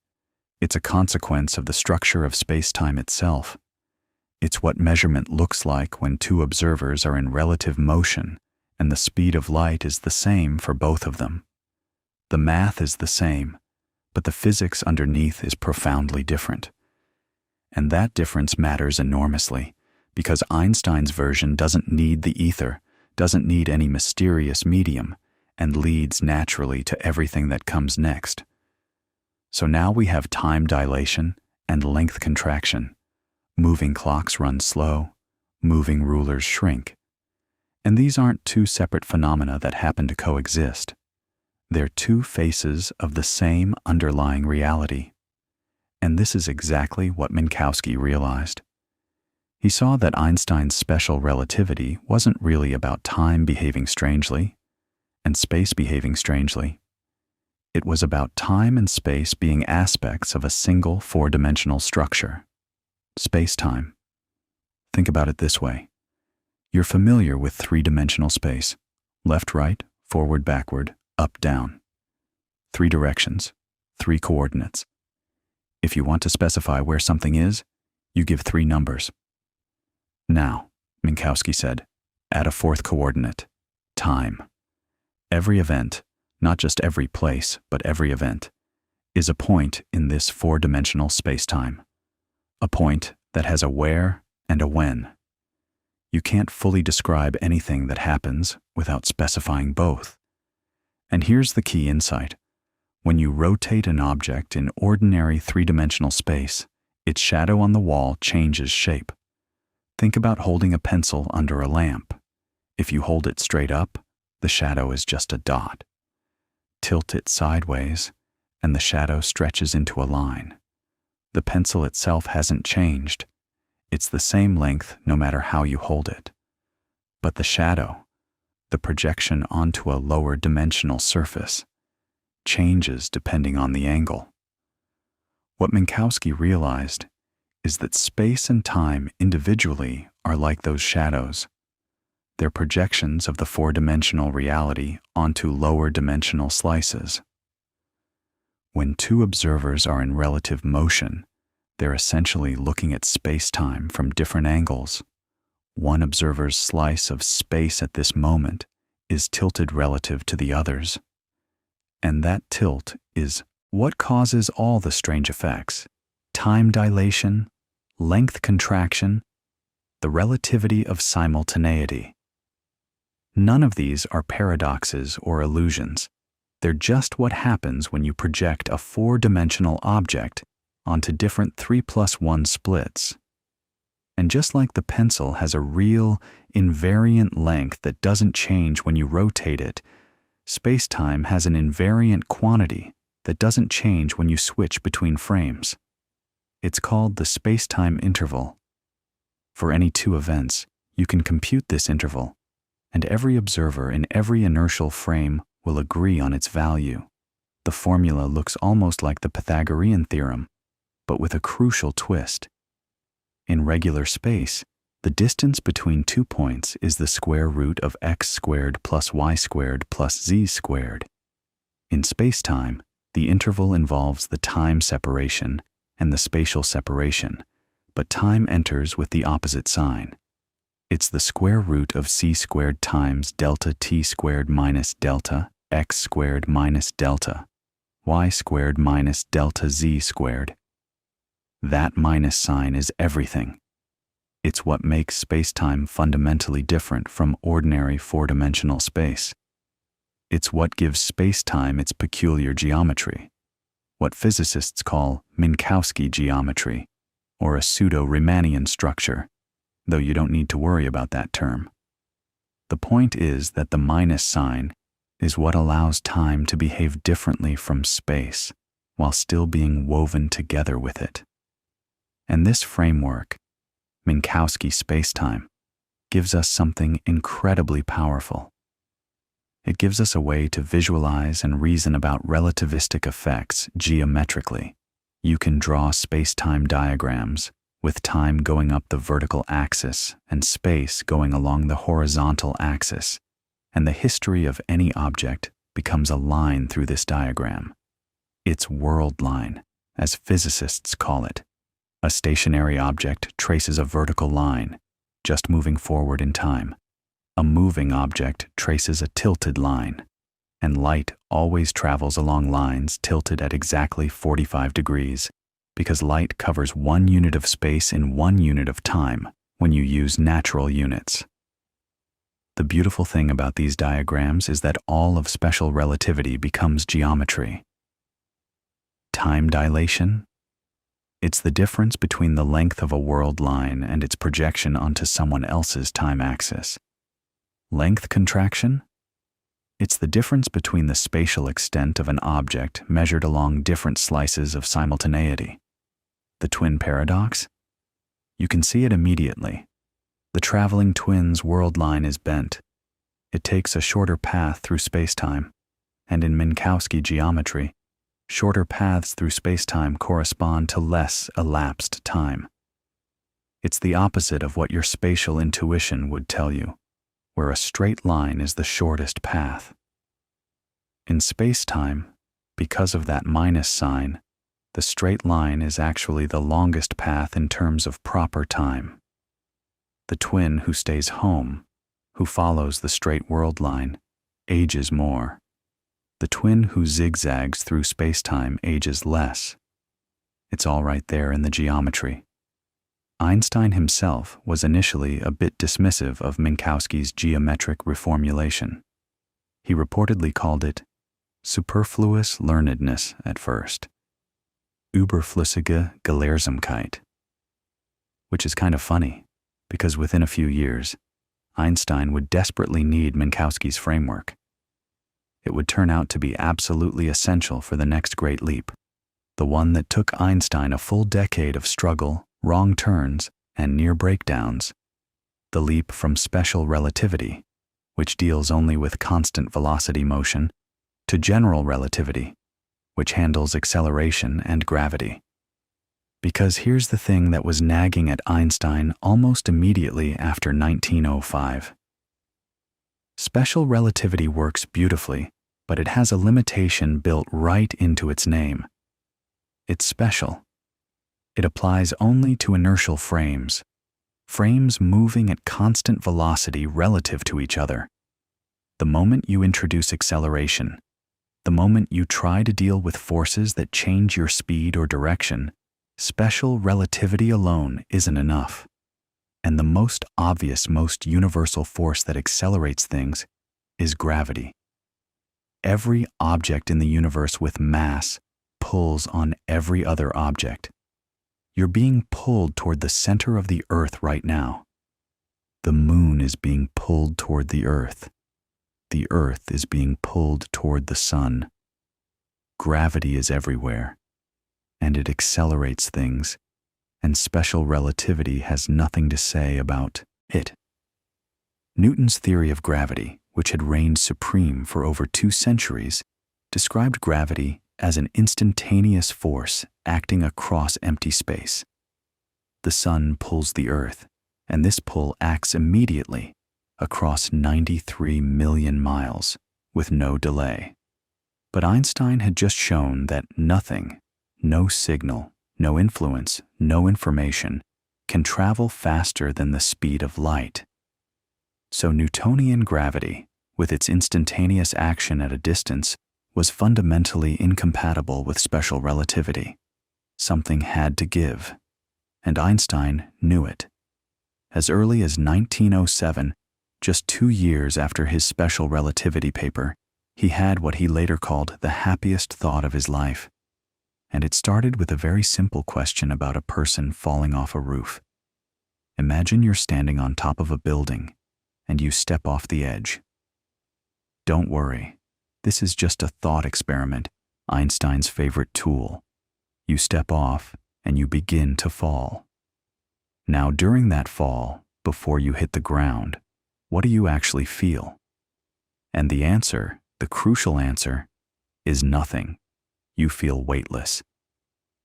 It's a consequence of the structure of spacetime itself. It's what measurement looks like when two observers are in relative motion and the speed of light is the same for both of them. The math is the same, but the physics underneath is profoundly different. And that difference matters enormously, because Einstein's version doesn't need the ether, doesn't need any mysterious medium, and leads naturally to everything that comes next. So now we have time dilation and length contraction. Moving clocks run slow, moving rulers shrink. And these aren't two separate phenomena that happen to coexist. They're two faces of the same underlying reality. And this is exactly what Minkowski realized. He saw that Einstein's special relativity wasn't really about time behaving strangely and space behaving strangely. It was about time and space being aspects of a single four-dimensional structure, space-time. Think about it this way. You're familiar with three-dimensional space: left, right, forward, backward, up, down. 3 directions, 3 coordinates. If you want to specify where something is, you give 3 numbers. Now, Minkowski said, add a 4th coordinate: time. Every event, not just every place, but every event, is a point in this 4-dimensional space-time. A point that has a where and a when. You can't fully describe anything that happens without specifying both. And here's the key insight. When you rotate an object in ordinary 3-dimensional space, its shadow on the wall changes shape. Think about holding a pencil under a lamp. If you hold it straight up, the shadow is just a dot. Tilt it sideways, and the shadow stretches into a line. The pencil itself hasn't changed. It's the same length no matter how you hold it. But the shadow, the projection onto a lower dimensional surface, changes depending on the angle. What Minkowski realized is that space and time individually are like those shadows. They're projections of the 4-dimensional reality onto lower dimensional slices. When two observers are in relative motion, they're essentially looking at space-time from different angles. One observer's slice of space at this moment is tilted relative to the others. And that tilt is what causes all the strange effects: time dilation, length contraction, the relativity of simultaneity. None of these are paradoxes or illusions. They're just what happens when you project a 4-dimensional object onto different 3+1 splits. And just like the pencil has a real, invariant length that doesn't change when you rotate it, spacetime has an invariant quantity that doesn't change when you switch between frames. It's called the spacetime interval. For any two events, you can compute this interval, and every observer in every inertial frame will agree on its value. The formula looks almost like the Pythagorean theorem, but with a crucial twist. In regular space, the distance between 2 points is the square root of x squared plus y squared plus z squared. In spacetime, the interval involves the time separation and the spatial separation, but time enters with the opposite sign. It's the square root of c squared times delta t squared minus delta x squared minus delta y squared minus delta z squared. That minus sign is everything. It's what makes spacetime fundamentally different from ordinary four-dimensional space. It's what gives spacetime its peculiar geometry, what physicists call Minkowski geometry, or a pseudo-Riemannian structure, though you don't need to worry about that term. The point is that the minus sign is what allows time to behave differently from space, while still being woven together with it. And this framework, Minkowski spacetime, gives us something incredibly powerful. It gives us a way to visualize and reason about relativistic effects geometrically. You can draw spacetime diagrams with time going up the vertical axis and space going along the horizontal axis, and the history of any object becomes a line through this diagram. It's world line, as physicists call it. A stationary object traces a vertical line, just moving forward in time. A moving object traces a tilted line, and light always travels along lines tilted at exactly 45 degrees, because light covers 1 unit of space in 1 unit of time when you use natural units. The beautiful thing about these diagrams is that all of special relativity becomes geometry. Time dilation? It's the difference between the length of a world line and its projection onto someone else's time axis. Length contraction? It's the difference between the spatial extent of an object measured along different slices of simultaneity. The twin paradox? You can see it immediately. The traveling twin's world line is bent. It takes a shorter path through spacetime, and in Minkowski geometry, shorter paths through spacetime correspond to less elapsed time. It's the opposite of what your spatial intuition would tell you, where a straight line is the shortest path. In spacetime, because of that minus sign, the straight line is actually the longest path in terms of proper time. The twin who stays home, who follows the straight world line, ages more. The twin who zigzags through spacetime ages less. It's all right there in the geometry. Einstein himself was initially a bit dismissive of Minkowski's geometric reformulation. He reportedly called it superfluous learnedness at first, überflüssige Gelehrsamkeit, which is kind of funny, because within a few years, Einstein would desperately need Minkowski's framework. It would turn out to be absolutely essential for the next great leap, the one that took Einstein a full decade of struggle, wrong turns, and near breakdowns, the leap from special relativity, which deals only with constant velocity motion, to general relativity, which handles acceleration and gravity. Because here's the thing that was nagging at Einstein almost immediately after 1905. Special relativity works beautifully, but it has a limitation built right into its name. It's special. It applies only to inertial frames, frames moving at constant velocity relative to each other. The moment you introduce acceleration, the moment you try to deal with forces that change your speed or direction, special relativity alone isn't enough. And the most obvious, most universal force that accelerates things is gravity. Every object in the universe with mass pulls on every other object. You're being pulled toward the center of the Earth right now. The moon is being pulled toward the Earth. The Earth is being pulled toward the sun. Gravity is everywhere, and it accelerates things, and special relativity has nothing to say about it. Newton's theory of gravity, which had reigned supreme for over 2 centuries, described gravity as an instantaneous force acting across empty space. The sun pulls the Earth, and this pull acts immediately across 93 million miles with no delay. But Einstein had just shown that nothing, no signal, no influence, no information, can travel faster than the speed of light. So Newtonian gravity, with its instantaneous action at a distance, was fundamentally incompatible with special relativity. Something had to give, and Einstein knew it. As early as 1907, just 2 years after his special relativity paper, he had what he later called the happiest thought of his life. And it started with a very simple question about a person falling off a roof. Imagine you're standing on top of a building, and you step off the edge. Don't worry, this is just a thought experiment, Einstein's favorite tool. You step off, and you begin to fall. Now, during that fall, before you hit the ground, what do you actually feel? And the answer, the crucial answer, is nothing. You feel weightless.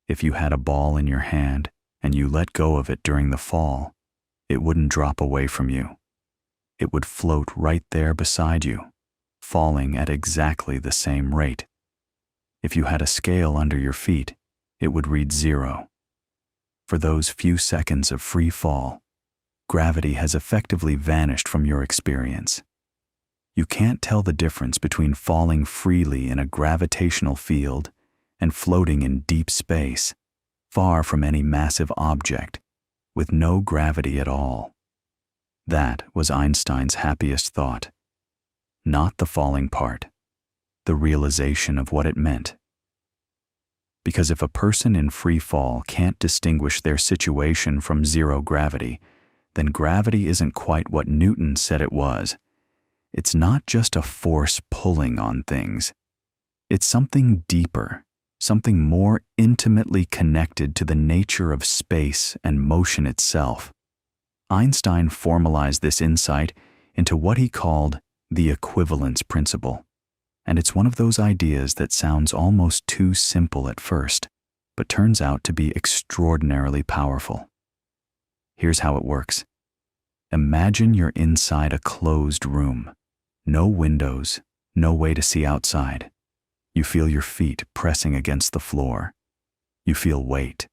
If you had a ball in your hand and you let go of it during the fall, it wouldn't drop away from you. It would float right there beside you, falling at exactly the same rate. If you had a scale under your feet, it would read 0. For those few seconds of free fall, gravity has effectively vanished from your experience. You can't tell the difference between falling freely in a gravitational field and floating in deep space, far from any massive object, with no gravity at all. That was Einstein's happiest thought. Not the falling part, the realization of what it meant. Because if a person in free fall can't distinguish their situation from zero gravity, then gravity isn't quite what Newton said it was. It's not just a force pulling on things. It's something deeper, something more intimately connected to the nature of space and motion itself. Einstein formalized this insight into what he called the equivalence principle. And it's one of those ideas that sounds almost too simple at first, but turns out to be extraordinarily powerful. Here's how it works. Imagine you're inside a closed room. No windows, no way to see outside. You feel your feet pressing against the floor. You feel weight.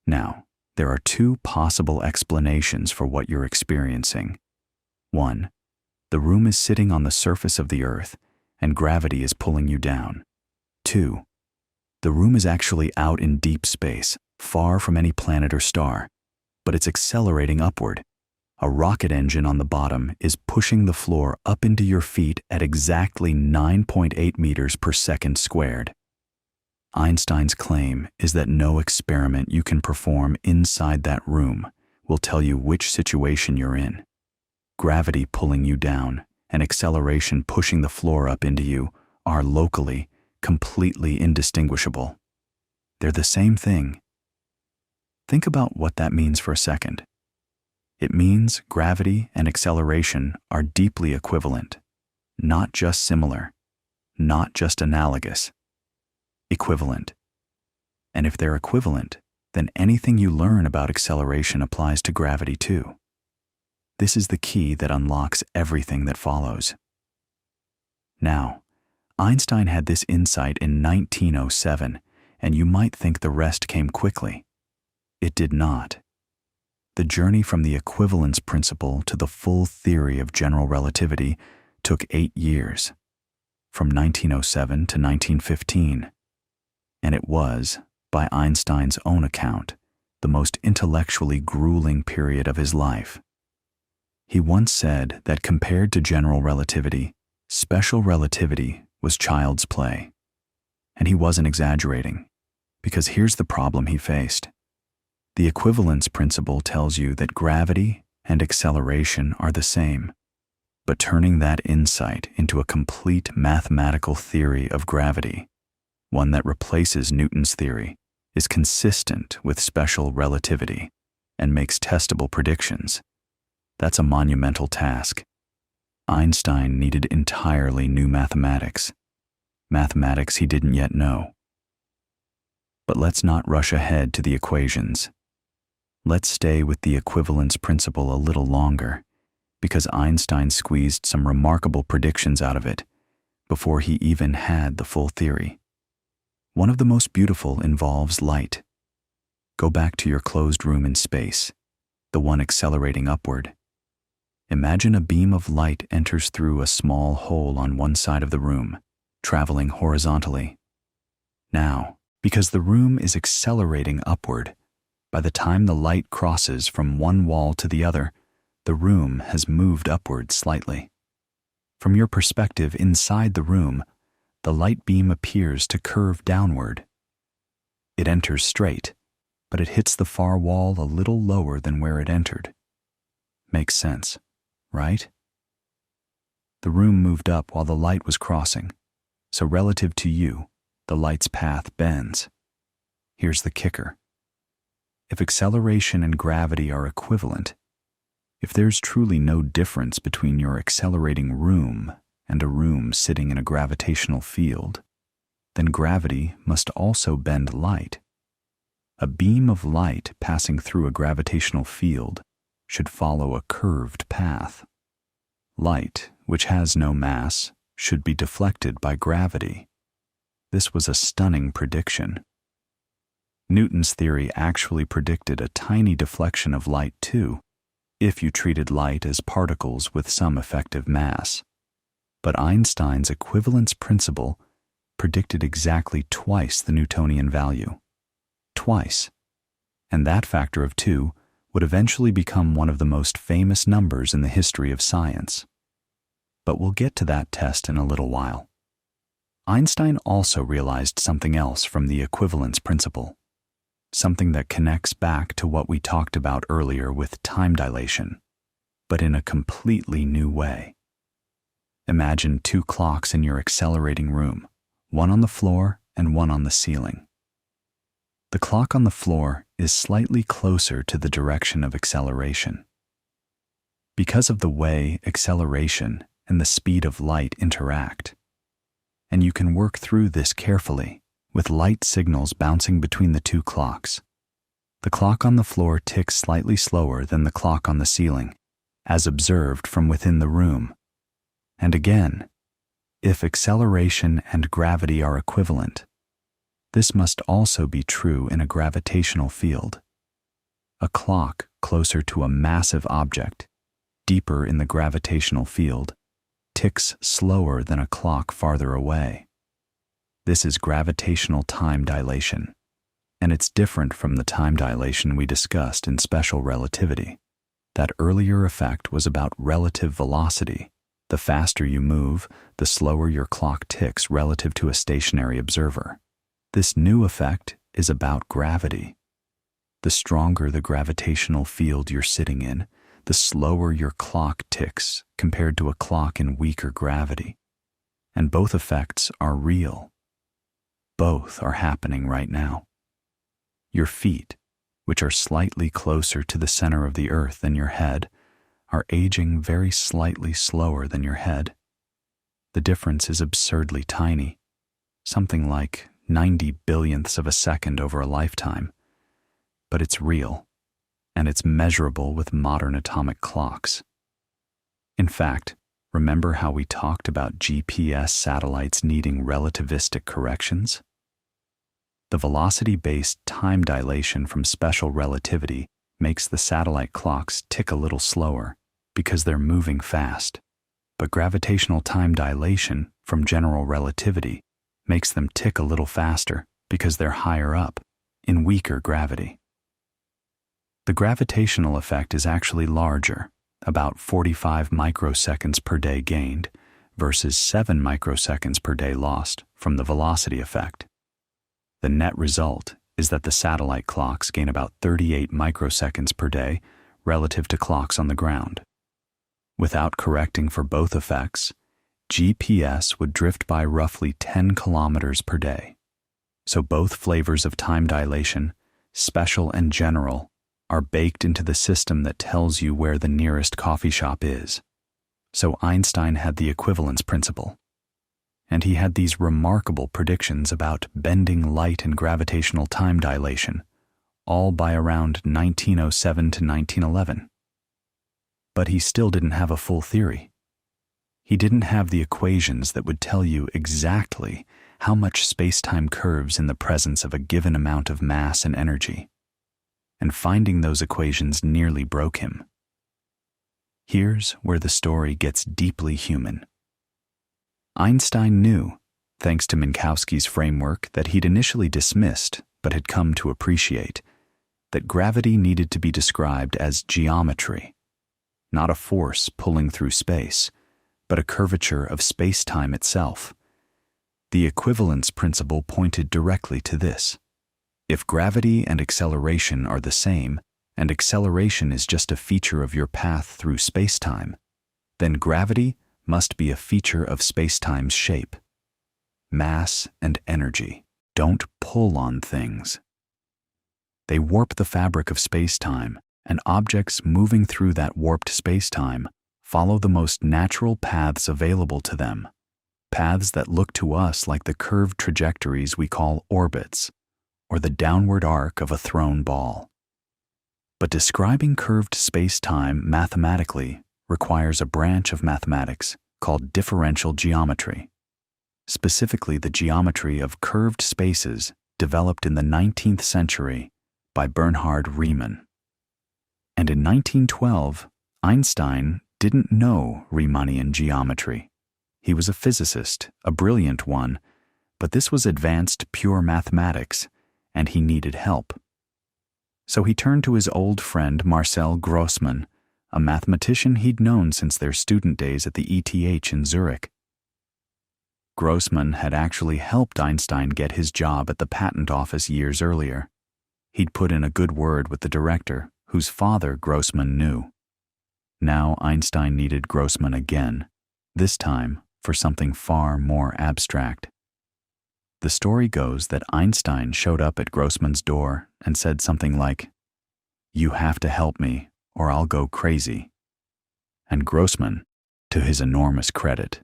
Now, there are 2 possible explanations for what you're experiencing. 1, the room is sitting on the surface of the Earth, and gravity is pulling you down. 2, the room is actually out in deep space, far from any planet or star, but it's accelerating upward. A rocket engine on the bottom is pushing the floor up into your feet at exactly 9.8 meters per second squared. Einstein's claim is that no experiment you can perform inside that room will tell you which situation you're in. Gravity pulling you down and acceleration pushing the floor up into you are locally, completely indistinguishable. They're the same thing. Think about what that means for a second. It means gravity and acceleration are deeply equivalent, not just similar, not just analogous. Equivalent. And if they're equivalent, then anything you learn about acceleration applies to gravity too. This is the key that unlocks everything that follows. Now, Einstein had this insight in 1907, and you might think the rest came quickly. It did not. The journey from the equivalence principle to the full theory of general relativity took 8 years, from 1907 to 1915. And it was, by Einstein's own account, the most intellectually grueling period of his life. He once said that compared to general relativity, special relativity was child's play. And he wasn't exaggerating, because here's the problem he faced. The equivalence principle tells you that gravity and acceleration are the same, but turning that insight into a complete mathematical theory of gravity, one that replaces Newton's theory, is consistent with special relativity and makes testable predictions. That's a monumental task. Einstein needed entirely new mathematics he didn't yet know. But let's not rush ahead to the equations. Let's stay with the equivalence principle a little longer, because Einstein squeezed some remarkable predictions out of it before he even had the full theory. One of the most beautiful involves light. Go back to your closed room in space, the one accelerating upward. Imagine a beam of light enters through a small hole on one side of the room, traveling horizontally. Now, because the room is accelerating upward, by the time the light crosses from one wall to the other, the room has moved upward slightly. From your perspective inside the room, the light beam appears to curve downward. It enters straight, but it hits the far wall a little lower than where it entered. Makes sense, right? The room moved up while the light was crossing, so relative to you, the light's path bends. Here's the kicker. If acceleration and gravity are equivalent, if there's truly no difference between your accelerating room and a room sitting in a gravitational field, then gravity must also bend light. A beam of light passing through a gravitational field should follow a curved path. Light, which has no mass, should be deflected by gravity. This was a stunning prediction. Newton's theory actually predicted a tiny deflection of light too, if you treated light as particles with some effective mass. But Einstein's equivalence principle predicted exactly twice the Newtonian value. Twice. And that factor of 2 would eventually become one of the most famous numbers in the history of science. But we'll get to that test in a little while. Einstein also realized something else from the equivalence principle, something that connects back to what we talked about earlier with time dilation, but in a completely new way. Imagine 2 clocks in your accelerating room, one on the floor and one on the ceiling. The clock on the floor is slightly closer to the direction of acceleration. Because of the way acceleration and the speed of light interact, and you can work through this carefully with light signals bouncing between the 2 clocks. The clock on the floor ticks slightly slower than the clock on the ceiling, as observed from within the room. And again, if acceleration and gravity are equivalent, this must also be true in a gravitational field. A clock closer to a massive object, deeper in the gravitational field, ticks slower than a clock farther away. This is gravitational time dilation, and it's different from the time dilation we discussed in special relativity. That earlier effect was about relative velocity. The faster you move, the slower your clock ticks relative to a stationary observer. This new effect is about gravity. The stronger the gravitational field you're sitting in, the slower your clock ticks compared to a clock in weaker gravity. And both effects are real. Both are happening right now. Your feet, which are slightly closer to the center of the earth than your head, are aging very slightly slower than your head. The difference is absurdly tiny, something like 90 billionths of a second over a lifetime. But it's real, and it's measurable with modern atomic clocks. In fact, remember how we talked about GPS satellites needing relativistic corrections? The velocity-based time dilation from special relativity makes the satellite clocks tick a little slower because they're moving fast, but gravitational time dilation from general relativity makes them tick a little faster because they're higher up, in weaker gravity. The gravitational effect is actually larger, about 45 microseconds per day gained versus 7 microseconds per day lost from the velocity effect. The net result is that the satellite clocks gain about 38 microseconds per day relative to clocks on the ground. Without correcting for both effects, GPS would drift by roughly 10 kilometers per day. So both flavors of time dilation, special and general, are baked into the system that tells you where the nearest coffee shop is. So Einstein had the equivalence principle. And he had these remarkable predictions about bending light and gravitational time dilation, all by around 1907 to 1911. But he still didn't have a full theory. He didn't have the equations that would tell you exactly how much space-time curves in the presence of a given amount of mass and energy. And finding those equations nearly broke him. Here's where the story gets deeply human. Einstein knew, thanks to Minkowski's framework that he'd initially dismissed but had come to appreciate, that gravity needed to be described as geometry, not a force pulling through space, but a curvature of space-time itself. The equivalence principle pointed directly to this. If gravity and acceleration are the same, and acceleration is just a feature of your path through space-time, then gravity must be a feature of space-time's shape. Mass and energy don't pull on things. They warp the fabric of space-time, and objects moving through that warped space-time follow the most natural paths available to them, paths that look to us like the curved trajectories we call orbits, or the downward arc of a thrown ball. But describing curved space-time mathematically requires a branch of mathematics called differential geometry, specifically the geometry of curved spaces developed in the 19th century by Bernhard Riemann. And in 1912, Einstein didn't know Riemannian geometry. He was a physicist, a brilliant one, but this was advanced pure mathematics, and he needed help. So he turned to his old friend Marcel Grossmann, a mathematician he'd known since their student days at the ETH in Zurich. Grossmann had actually helped Einstein get his job at the patent office years earlier. He'd put in a good word with the director, whose father Grossmann knew. Now Einstein needed Grossmann again, this time for something far more abstract. The story goes that Einstein showed up at Grossmann's door and said something like, "You have to help me, or I'll go crazy." And Grossmann, to his enormous credit,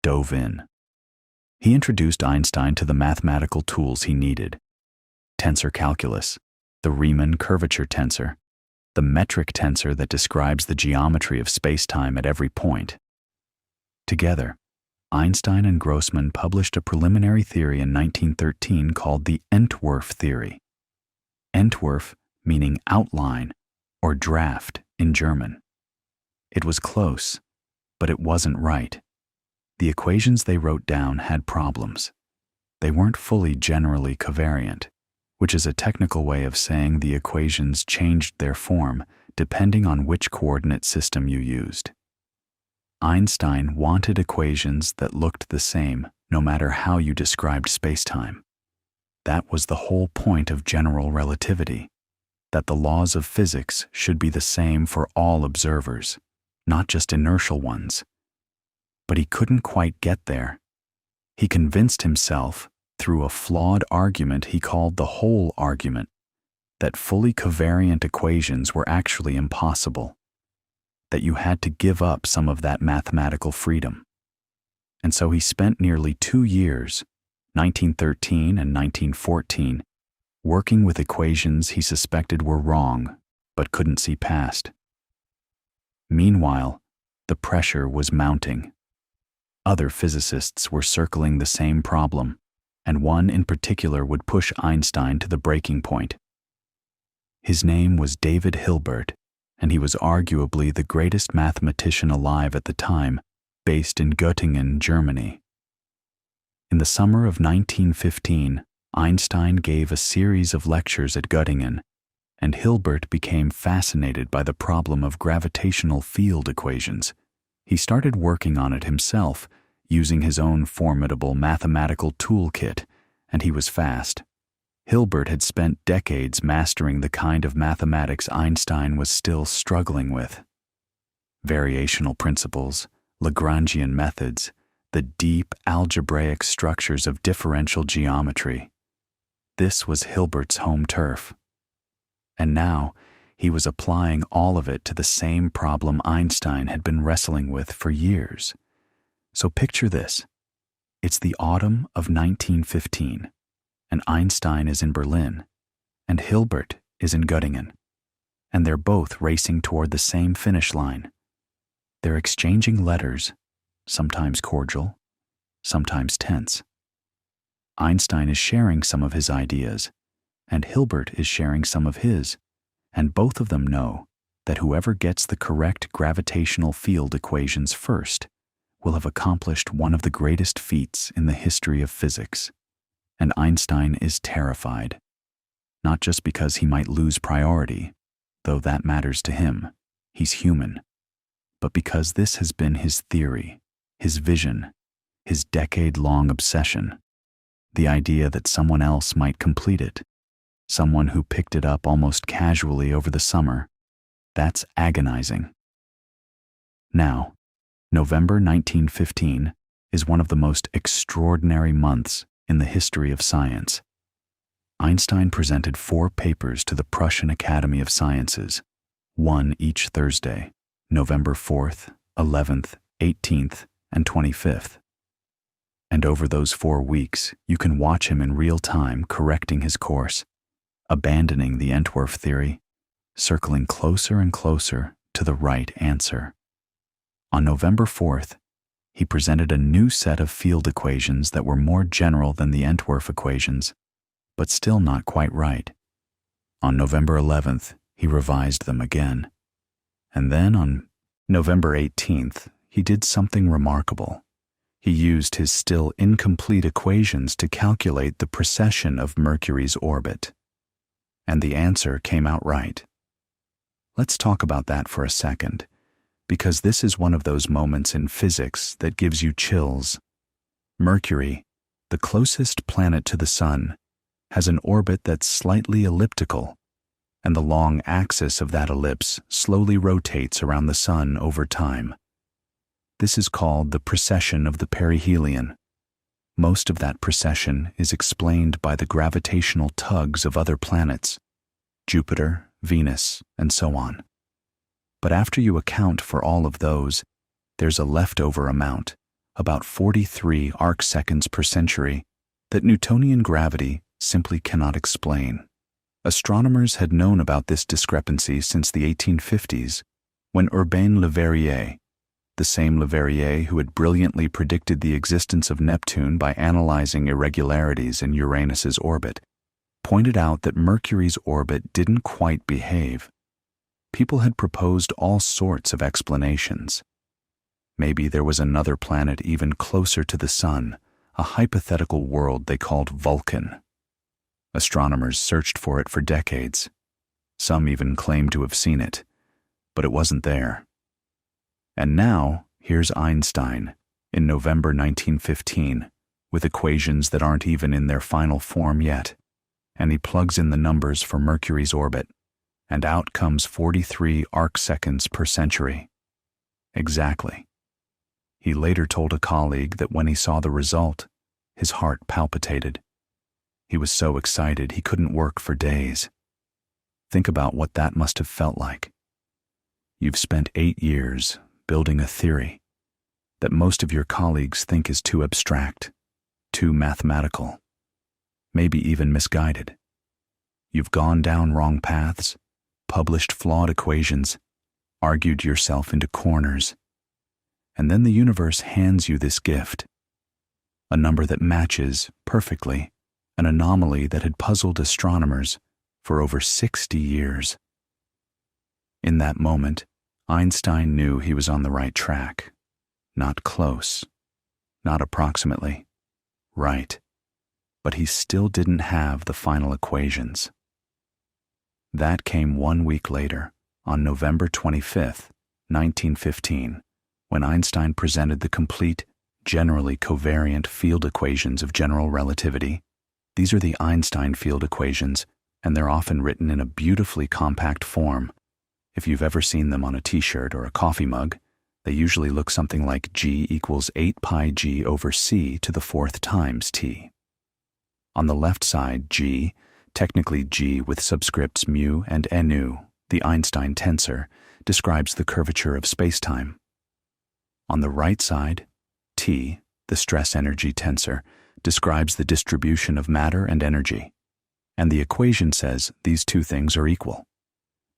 dove in. He introduced Einstein to the mathematical tools he needed: tensor calculus, the Riemann curvature tensor, the metric tensor that describes the geometry of space-time at every point. Together, Einstein and Grossmann published a preliminary theory in 1913 called the Entwurf theory. Entwurf meaning outline or draft in German. It was close, but it wasn't right. The equations they wrote down had problems. They weren't fully generally covariant, which is a technical way of saying the equations changed their form depending on which coordinate system you used. Einstein wanted equations that looked the same no matter how you described spacetime. That was the whole point of general relativity, that the laws of physics should be the same for all observers, not just inertial ones. But he couldn't quite get there. He convinced himself, through a flawed argument he called the whole argument, that fully covariant equations were actually impossible, that you had to give up some of that mathematical freedom. And so he spent nearly 2 years, 1913 and 1914, working with equations he suspected were wrong but couldn't see past. Meanwhile, the pressure was mounting. Other physicists were circling the same problem, and one in particular would push Einstein to the breaking point. His name was David Hilbert, and he was arguably the greatest mathematician alive at the time, based in Göttingen, Germany. In the summer of 1915, Einstein gave a series of lectures at Göttingen, and Hilbert became fascinated by the problem of gravitational field equations. He started working on it himself, using his own formidable mathematical toolkit, and he was fast. Hilbert had spent decades mastering the kind of mathematics Einstein was still struggling with. Variational principles, Lagrangian methods, the deep algebraic structures of differential geometry. This was Hilbert's home turf. And now, he was applying all of it to the same problem Einstein had been wrestling with for years. So picture this. It's the autumn of 1915, and Einstein is in Berlin, and Hilbert is in Göttingen, and they're both racing toward the same finish line. They're exchanging letters, sometimes cordial, sometimes tense. Einstein is sharing some of his ideas, and Hilbert is sharing some of his, and both of them know that whoever gets the correct gravitational field equations first will have accomplished one of the greatest feats in the history of physics. And Einstein is terrified, not just because he might lose priority, though that matters to him, he's human, but because this has been his theory, his vision, his decade-long obsession, the idea that someone else might complete it, someone who picked it up almost casually over the summer. That's agonizing. Now, November 1915 is one of the most extraordinary months in the history of science. Einstein presented 4 papers to the Prussian Academy of Sciences, one each Thursday, November 4th, 11th, 18th, and 25th. And over those 4 weeks, you can watch him in real time correcting his course, abandoning the Entwerf theory, circling closer and closer to the right answer. On November 4th, he presented a new set of field equations that were more general than the Entwerf equations, but still not quite right. On November 11th, he revised them again. And then on November 18th, he did something remarkable. He used his still incomplete equations to calculate the precession of Mercury's orbit. And the answer came out right. Let's talk about that for a second, because this is one of those moments in physics that gives you chills. Mercury, the closest planet to the Sun, has an orbit that's slightly elliptical, and the long axis of that ellipse slowly rotates around the Sun over time. This is called the precession of the perihelion. Most of that precession is explained by the gravitational tugs of other planets, Jupiter, Venus, and so on. But after you account for all of those, there's a leftover amount, about 43 arcseconds per century, that Newtonian gravity simply cannot explain. Astronomers had known about this discrepancy since the 1850s, when Urbain Le Verrier, the same Le Verrier who had brilliantly predicted the existence of Neptune by analyzing irregularities in Uranus's orbit, pointed out that Mercury's orbit didn't quite behave. People had proposed all sorts of explanations. Maybe there was another planet even closer to the Sun, a hypothetical world they called Vulcan. Astronomers searched for it for decades. Some even claimed to have seen it, but it wasn't there. And now, here's Einstein, in November 1915, with equations that aren't even in their final form yet, and he plugs in the numbers for Mercury's orbit, and out comes 43 arcseconds per century. Exactly. He later told a colleague that when he saw the result, his heart palpitated. He was so excited he couldn't work for days. Think about what that must have felt like. You've spent 8 years building a theory that most of your colleagues think is too abstract, too mathematical, maybe even misguided. You've gone down wrong paths, published flawed equations, argued yourself into corners, and then the universe hands you this gift, a number that matches, perfectly, an anomaly that had puzzled astronomers for over 60 years. In that moment, Einstein knew he was on the right track. Not close, not approximately, right. But he still didn't have the final equations. That came 1 week later, on November 25th, 1915, when Einstein presented the complete, generally covariant field equations of general relativity, These are the Einstein field equations, and they're often written in a beautifully compact form. If you've ever seen them on a t-shirt or a coffee mug, they usually look something like G equals 8 pi G over C to the fourth times T. On the left side, G, technically G with subscripts mu and nu, the Einstein tensor, describes the curvature of spacetime. On the right side, T, the stress-energy tensor, describes the distribution of matter and energy. And the equation says these two things are equal.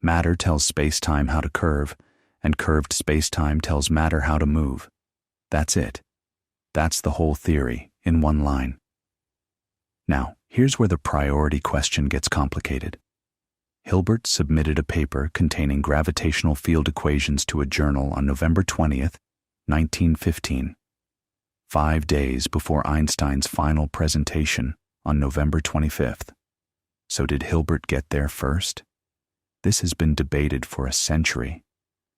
Matter tells spacetime how to curve, and curved spacetime tells matter how to move. That's it. That's the whole theory, in one line. Now, here's where the priority question gets complicated. Hilbert submitted a paper containing gravitational field equations to a journal on November 20th, 1915, 5 days before Einstein's final presentation on November 25th. So did Hilbert get there first? This has been debated for a century,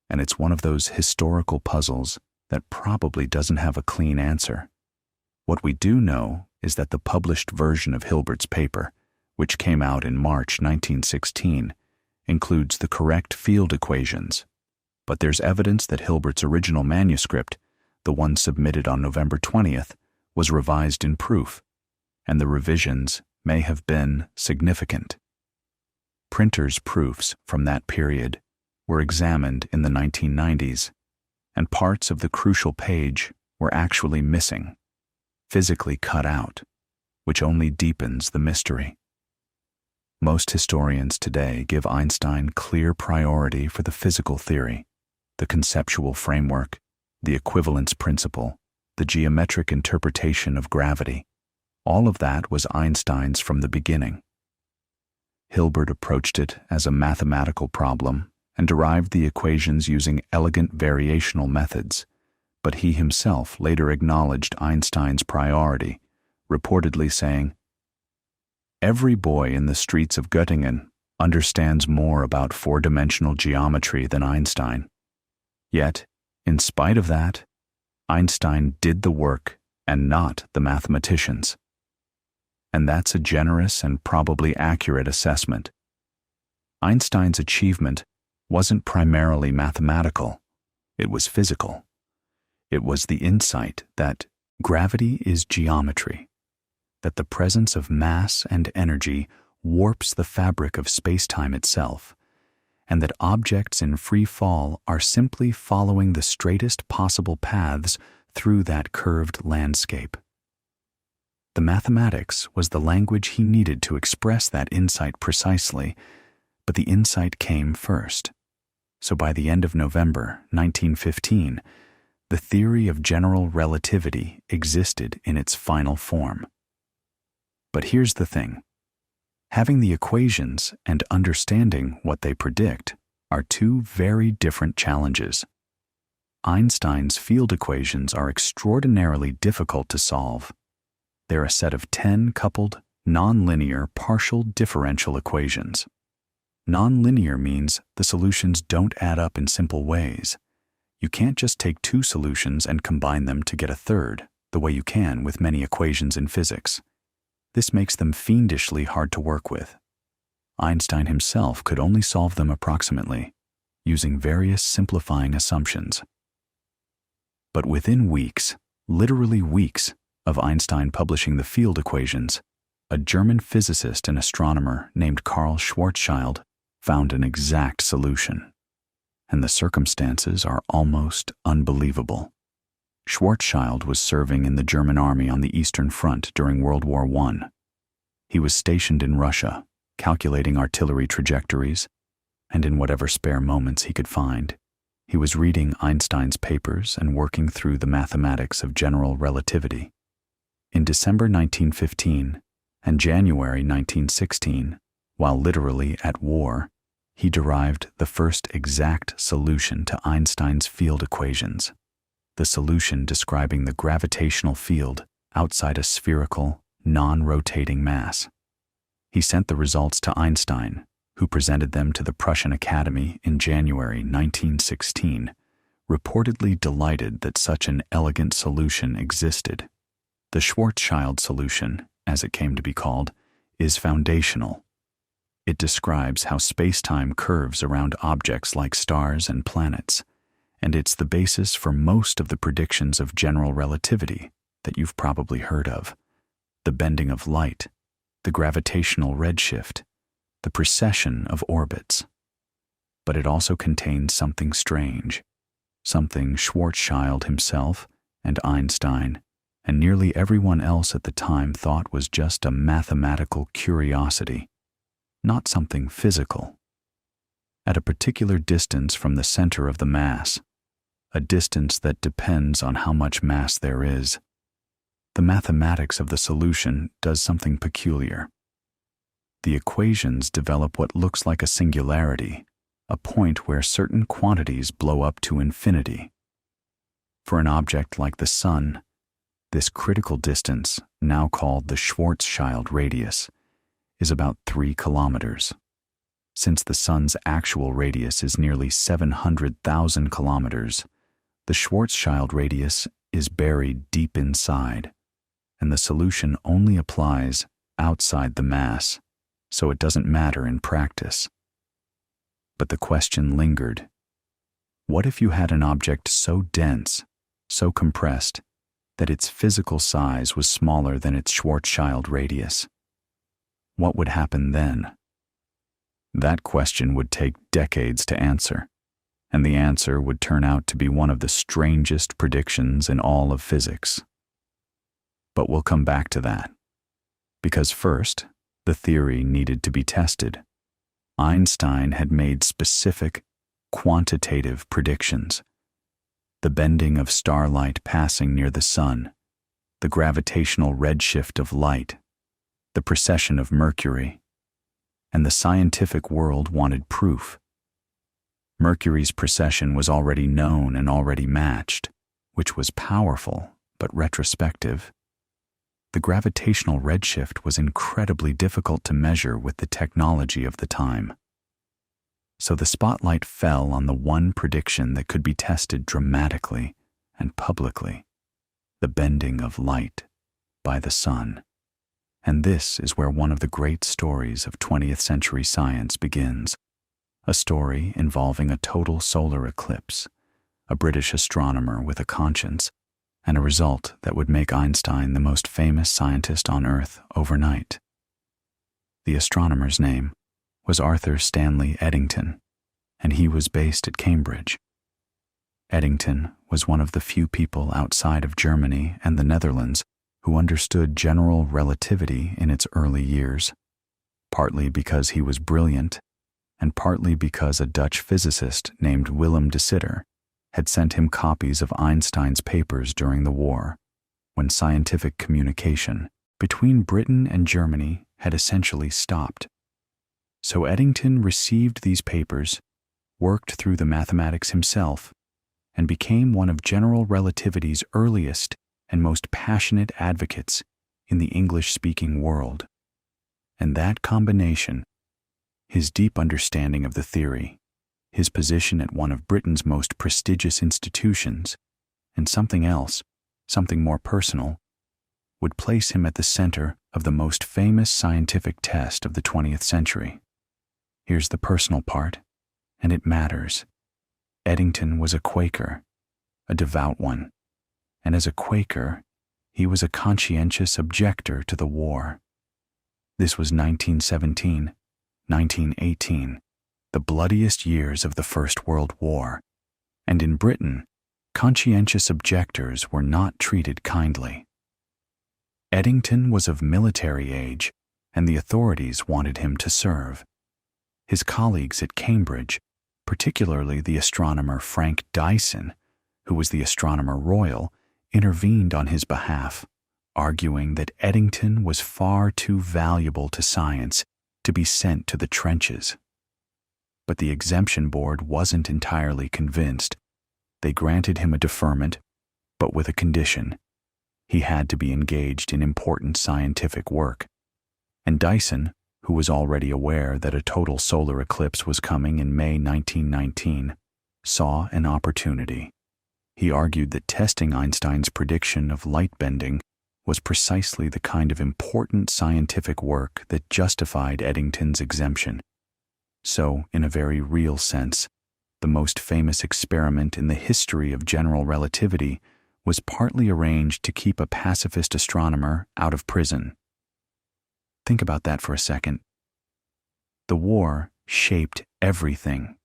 and it's one of those historical puzzles that probably doesn't have a clean answer. What we do know is that the published version of Hilbert's paper, which came out in March 1916, includes the correct field equations. But there's evidence that Hilbert's original manuscript, the one submitted on November 20th, was revised in proof, and the revisions may have been significant. Printers' proofs from that period were examined in the 1990s, and parts of the crucial page were actually missing, physically cut out, which only deepens the mystery. Most historians today give Einstein clear priority for the physical theory, the conceptual framework, the equivalence principle, the geometric interpretation of gravity. All of that was Einstein's from the beginning. Hilbert approached it as a mathematical problem and derived the equations using elegant variational methods, but he himself later acknowledged Einstein's priority, reportedly saying, "Every boy in the streets of Göttingen understands more about four-dimensional geometry than Einstein. Yet, in spite of that, Einstein did the work and not the mathematicians." And that's a generous and probably accurate assessment. Einstein's achievement wasn't primarily mathematical, it was physical. It was the insight that gravity is geometry, that the presence of mass and energy warps the fabric of spacetime itself, and that objects in free fall are simply following the straightest possible paths through that curved landscape. The mathematics was the language he needed to express that insight precisely, but the insight came first. So by the end of November 1915, the theory of general relativity existed in its final form. But here's the thing. Having the equations and understanding what they predict are two very different challenges. Einstein's field equations are extraordinarily difficult to solve. They're a set of 10 coupled, nonlinear partial differential equations. Nonlinear means the solutions don't add up in simple ways. You can't just take two solutions and combine them to get a third, the way you can with many equations in physics. This makes them fiendishly hard to work with. Einstein himself could only solve them approximately, using various simplifying assumptions. But within weeks, literally weeks, of Einstein publishing the field equations, a German physicist and astronomer named Karl Schwarzschild found an exact solution. And the circumstances are almost unbelievable. Schwarzschild was serving in the German army on the Eastern Front during World War I. He was stationed in Russia, calculating artillery trajectories, and in whatever spare moments he could find, he was reading Einstein's papers and working through the mathematics of general relativity. In December 1915 and January 1916, while literally at war, he derived the first exact solution to Einstein's field equations, the solution describing the gravitational field outside a spherical, non-rotating mass. He sent the results to Einstein, who presented them to the Prussian Academy in January 1916, reportedly delighted that such an elegant solution existed. The Schwarzschild solution as it came to be called, is foundational. It describes how spacetime curves around objects like stars and planets, and it's the basis for most of the predictions of general relativity that you've probably heard of: the bending of light, the gravitational redshift, the precession of orbits. But it also contains something strange, something Schwarzschild himself and Einstein and nearly everyone else at the time thought was just a mathematical curiosity, not something physical. At a particular distance from the center of the mass, a distance that depends on how much mass there is, the mathematics of the solution does something peculiar. The equations develop what looks like a singularity, a point where certain quantities blow up to infinity. For an object like the Sun, this critical distance, now called the Schwarzschild radius, is about 3 kilometers. Since the Sun's actual radius is nearly 700,000 kilometers, the Schwarzschild radius is buried deep inside, and the solution only applies outside the mass, so it doesn't matter in practice. But the question lingered. What if you had an object so dense, so compressed, that its physical size was smaller than its Schwarzschild radius? What would happen then? That question would take decades to answer, and the answer would turn out to be one of the strangest predictions in all of physics. But we'll come back to that, because first, the theory needed to be tested. Einstein had made specific, quantitative predictions: the bending of starlight passing near the sun, the gravitational redshift of light, the precession of Mercury, and the scientific world wanted proof. Mercury's precession was already known and already matched, which was powerful but retrospective. The gravitational redshift was incredibly difficult to measure with the technology of the time. So the spotlight fell on the one prediction that could be tested dramatically and publicly: the bending of light by the sun. And this is where one of the great stories of 20th century science begins, a story involving a total solar eclipse, a British astronomer with a conscience, and a result that would make Einstein the most famous scientist on Earth overnight. The astronomer's name was Arthur Stanley Eddington, and he was based at Cambridge. Eddington was one of the few people outside of Germany and the Netherlands who understood general relativity in its early years, partly because he was brilliant, and partly because a Dutch physicist named Willem de Sitter had sent him copies of Einstein's papers during the war, when scientific communication between Britain and Germany had essentially stopped. So Eddington received these papers, worked through the mathematics himself, and became one of general relativity's earliest and most passionate advocates in the English-speaking world. And that combination, his deep understanding of the theory, his position at one of Britain's most prestigious institutions, and something else, something more personal, would place him at the center of the most famous scientific test of the 20th century. Here's the personal part, and it matters. Eddington was a Quaker, a devout one, and as a Quaker, he was a conscientious objector to the war. This was 1917, 1918, the bloodiest years of the First World War, and in Britain, conscientious objectors were not treated kindly. Eddington was of military age, and the authorities wanted him to serve. His colleagues at Cambridge, particularly the astronomer Frank Dyson, who was the Astronomer Royal, intervened on his behalf, arguing that Eddington was far too valuable to science to be sent to the trenches. But the exemption board wasn't entirely convinced. They granted him a deferment, but with a condition: he had to be engaged in important scientific work. And Dyson, who was already aware that a total solar eclipse was coming in May 1919, saw an opportunity. He argued that testing Einstein's prediction of light bending was precisely the kind of important scientific work that justified Eddington's exemption. So, in a very real sense, the most famous experiment in the history of general relativity was partly arranged to keep a pacifist astronomer out of prison. Think about that for a second. The war shaped everything.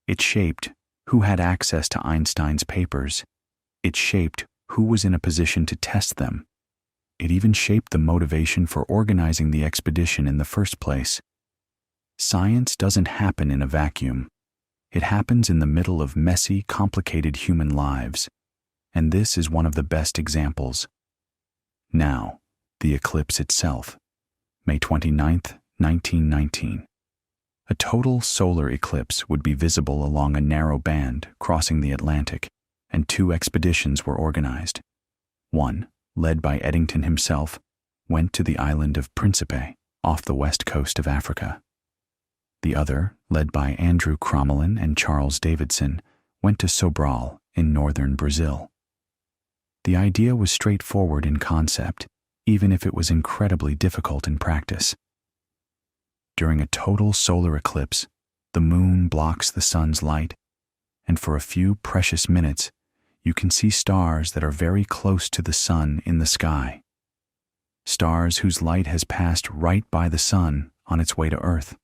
It shaped who had access to Einstein's papers. It shaped who was in a position to test them. It even shaped the motivation for organizing the expedition in the first place. Science doesn't happen in a vacuum. It happens in the middle of messy, complicated human lives, and this is one of the best examples. Now, the eclipse itself. May 29th, 1919. A total solar eclipse would be visible along a narrow band crossing the Atlantic, and 2 expeditions were organized. One, led by Eddington himself, went to the island of Principe, off the west coast of Africa. The other, led by Andrew Crommelin and Charles Davidson, went to Sobral in northern Brazil. The idea was straightforward in concept, even if it was incredibly difficult in practice. During a total solar eclipse, the moon blocks the sun's light, and for a few precious minutes, you can see stars that are very close to the sun in the sky. Stars whose light has passed right by the sun on its way to Earth.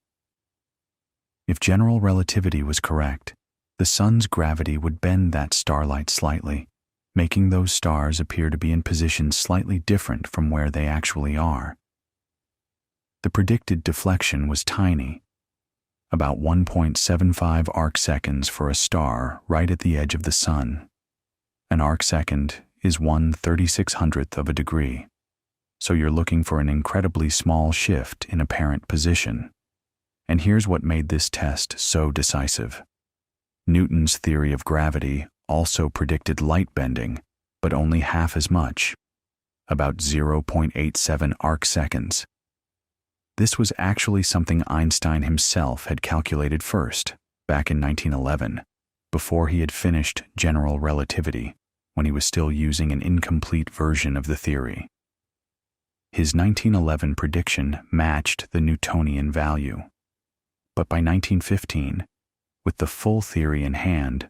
If general relativity was correct, the sun's gravity would bend that starlight slightly, making those stars appear to be in positions slightly different from where they actually are. The predicted deflection was tiny, about 1.75 arcseconds for a star right at the edge of the sun. An arcsecond is 1/3600th of a degree, so you're looking for an incredibly small shift in apparent position. And here's what made this test so decisive. Newton's theory of gravity also predicted light bending, but only half as much, about 0.87 arcseconds. This was actually something Einstein himself had calculated first, back in 1911, before he had finished general relativity, when he was still using an incomplete version of the theory. His 1911 prediction matched the Newtonian value. But by 1915, with the full theory in hand,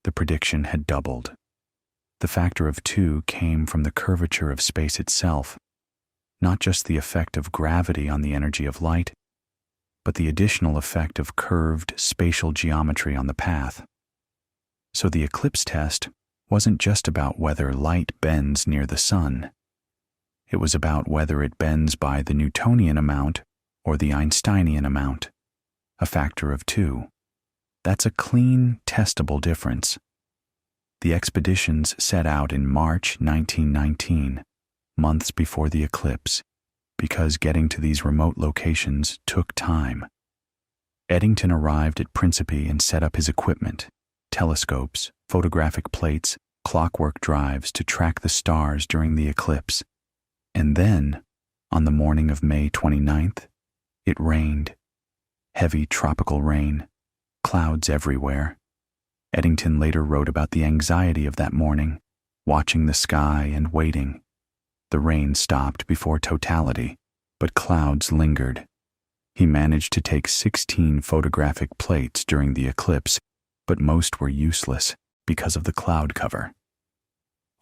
the prediction had doubled. The factor of 2 came from the curvature of space itself, not just the effect of gravity on the energy of light, but the additional effect of curved spatial geometry on the path. So the eclipse test wasn't just about whether light bends near the sun. It was about whether it bends by the Newtonian amount or the Einsteinian amount, a factor of 2. That's a clean, testable difference. The expeditions set out in March 1919, months before the eclipse, because getting to these remote locations took time. Eddington arrived at Principe and set up his equipment, telescopes, photographic plates, clockwork drives to track the stars during the eclipse. And then, on the morning of May 29th, it rained. Heavy tropical rain, clouds everywhere. Eddington later wrote about the anxiety of that morning, watching the sky and waiting. The rain stopped before totality, but clouds lingered. He managed to take 16 photographic plates during the eclipse, but most were useless because of the cloud cover.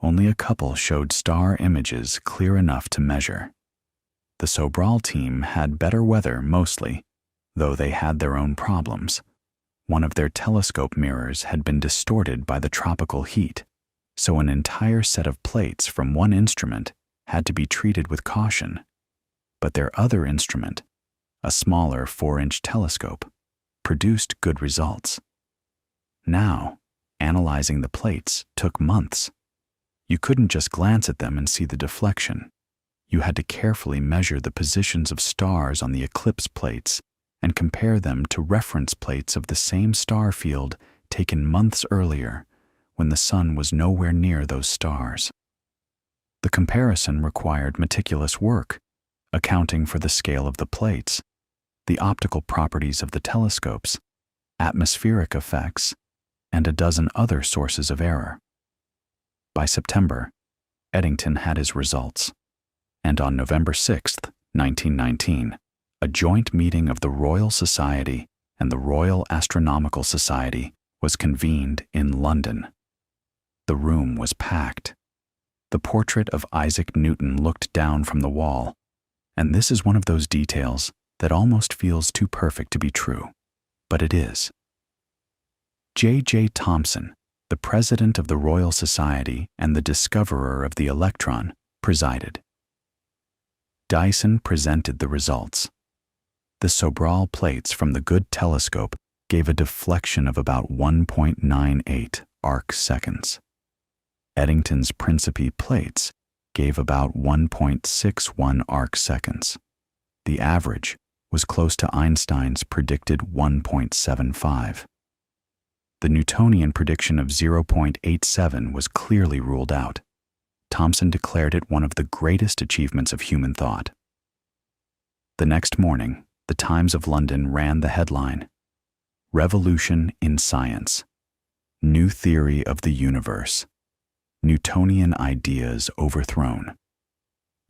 Only a couple showed star images clear enough to measure. The Sobral team had better weather mostly, though they had their own problems. One of their telescope mirrors had been distorted by the tropical heat, so an entire set of plates from one instrument had to be treated with caution. But their other instrument, a smaller 4-inch telescope, produced good results. Now, analyzing the plates took months. You couldn't just glance at them and see the deflection. You had to carefully measure the positions of stars on the eclipse plates and compare them to reference plates of the same star field taken months earlier, when the sun was nowhere near those stars. The comparison required meticulous work, accounting for the scale of the plates, the optical properties of the telescopes, atmospheric effects, and a dozen other sources of error. By September, Eddington had his results. And on November 6, 1919, a joint meeting of the Royal Society and the Royal Astronomical Society was convened in London. The room was packed. The portrait of Isaac Newton looked down from the wall, and this is one of those details that almost feels too perfect to be true, but it is. J.J. Thomson, the president of the Royal Society and the discoverer of the electron, presided. Dyson presented the results. The Sobral plates from the Good telescope gave a deflection of about 1.98 arc-seconds. Eddington's Principi plates gave about 1.61 arc-seconds. The average was close to Einstein's predicted 1.75. The Newtonian prediction of 0.87 was clearly ruled out. Thomson declared it one of the greatest achievements of human thought. The next morning, the Times of London ran the headline, "Revolution in Science. New Theory of the Universe. Newtonian Ideas Overthrown."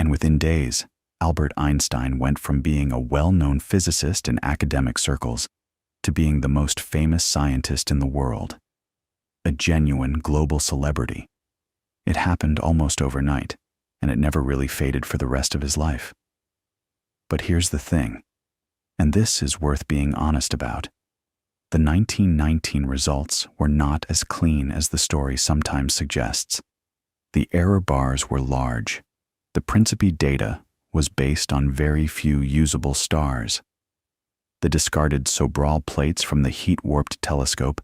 And within days, Albert Einstein went from being a well-known physicist in academic circles to being the most famous scientist in the world, a genuine global celebrity. It happened almost overnight, and it never really faded for the rest of his life. But here's the thing, and this is worth being honest about. The 1919 results were not as clean as the story sometimes suggests. The error bars were large. The Principi data was based on very few usable stars. The discarded Sobral plates from the heat-warped telescope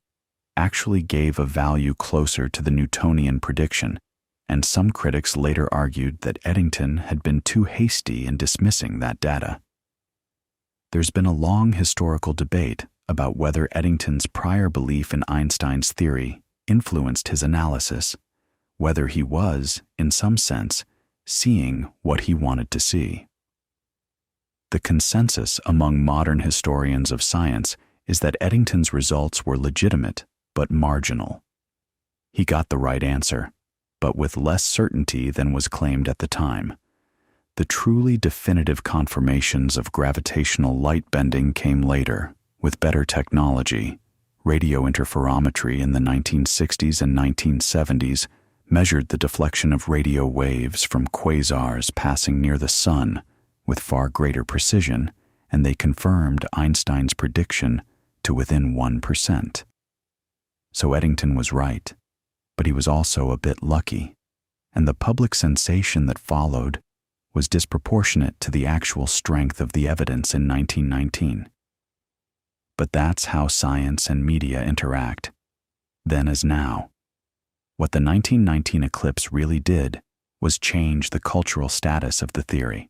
actually gave a value closer to the Newtonian prediction, and some critics later argued that Eddington had been too hasty in dismissing that data. There's been a long historical debate about whether Eddington's prior belief in Einstein's theory influenced his analysis, whether he was, in some sense, seeing what he wanted to see. The consensus among modern historians of science is that Eddington's results were legitimate but marginal. He got the right answer, but with less certainty than was claimed at the time. The truly definitive confirmations of gravitational light bending came later, with better technology. Radio interferometry in the 1960s and 1970s measured the deflection of radio waves from quasars passing near the Sun with far greater precision, and they confirmed Einstein's prediction to within 1%. So Eddington was right, but he was also a bit lucky, and the public sensation that followed was disproportionate to the actual strength of the evidence in 1919. But that's how science and media interact, then as now. What the 1919 eclipse really did was change the cultural status of the theory.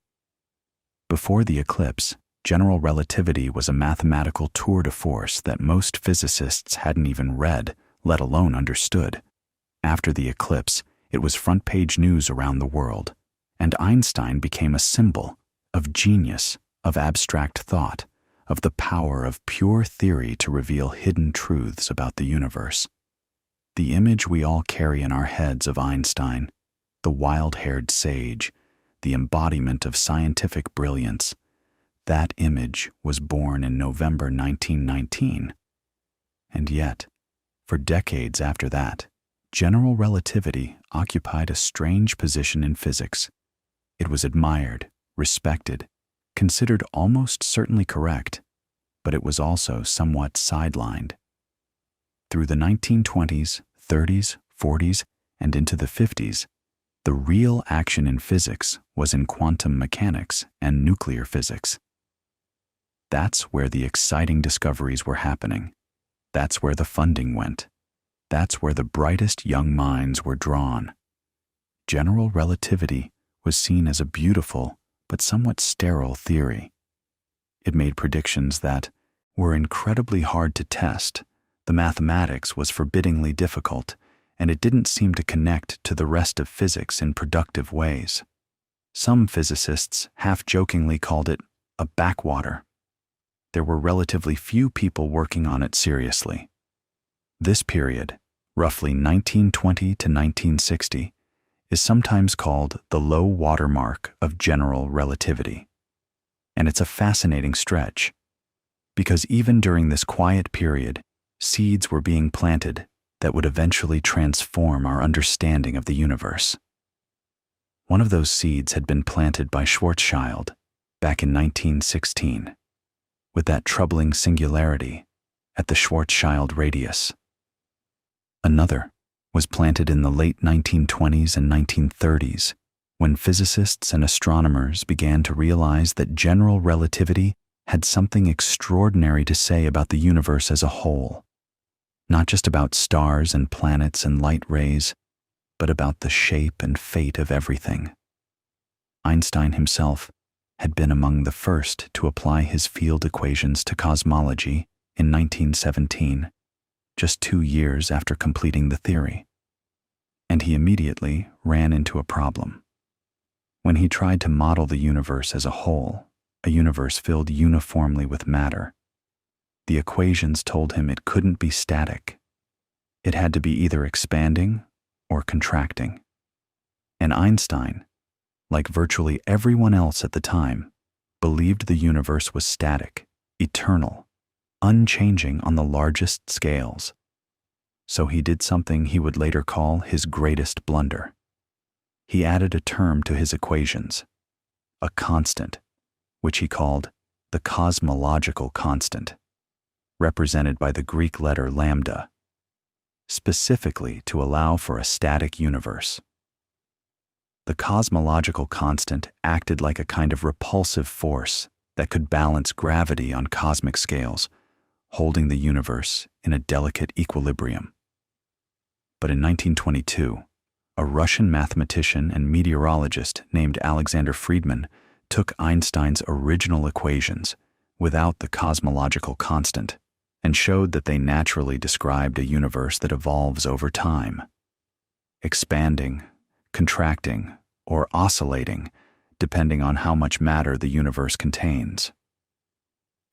Before the eclipse, general relativity was a mathematical tour de force that most physicists hadn't even read, let alone understood. After the eclipse, it was front-page news around the world, and Einstein became a symbol of genius, of abstract thought, of the power of pure theory to reveal hidden truths about the universe. The image we all carry in our heads of Einstein, the wild-haired sage, the embodiment of scientific brilliance, that image was born in November 1919. And yet, for decades after that, general relativity occupied a strange position in physics. It was admired, respected, considered almost certainly correct, but it was also somewhat sidelined. Through the 1920s, 30s, 40s, and into the 50s, the real action in physics was in quantum mechanics and nuclear physics. That's where the exciting discoveries were happening. That's where the funding went. That's where the brightest young minds were drawn. General relativity was seen as a beautiful but somewhat sterile theory. It made predictions that were incredibly hard to test. The mathematics was forbiddingly difficult, and it didn't seem to connect to the rest of physics in productive ways. Some physicists half-jokingly called it a backwater. There were relatively few people working on it seriously. This period, roughly 1920 to 1960, is sometimes called the low water mark of general relativity. And it's a fascinating stretch, because even during this quiet period, seeds were being planted that would eventually transform our understanding of the universe. One of those seeds had been planted by Schwarzschild back in 1916, with that troubling singularity at the Schwarzschild radius. Another was planted in the late 1920s and 1930s, when physicists and astronomers began to realize that general relativity had something extraordinary to say about the universe as a whole, not just about stars and planets and light rays, but about the shape and fate of everything. Einstein himself had been among the first to apply his field equations to cosmology in 1917, just 2 years after completing the theory. And he immediately ran into a problem. When he tried to model the universe as a whole, a universe filled uniformly with matter, the equations told him it couldn't be static. It had to be either expanding or contracting. And Einstein, like virtually everyone else at the time, believed the universe was static, eternal, unchanging on the largest scales. So he did something he would later call his greatest blunder. He added a term to his equations, a constant, which he called the cosmological constant, represented by the Greek letter lambda, specifically to allow for a static universe. The cosmological constant acted like a kind of repulsive force that could balance gravity on cosmic scales, holding the universe in a delicate equilibrium. But in 1922, a Russian mathematician and meteorologist named Alexander Friedmann took Einstein's original equations without the cosmological constant and showed that they naturally described a universe that evolves over time, expanding, contracting, or oscillating, depending on how much matter the universe contains.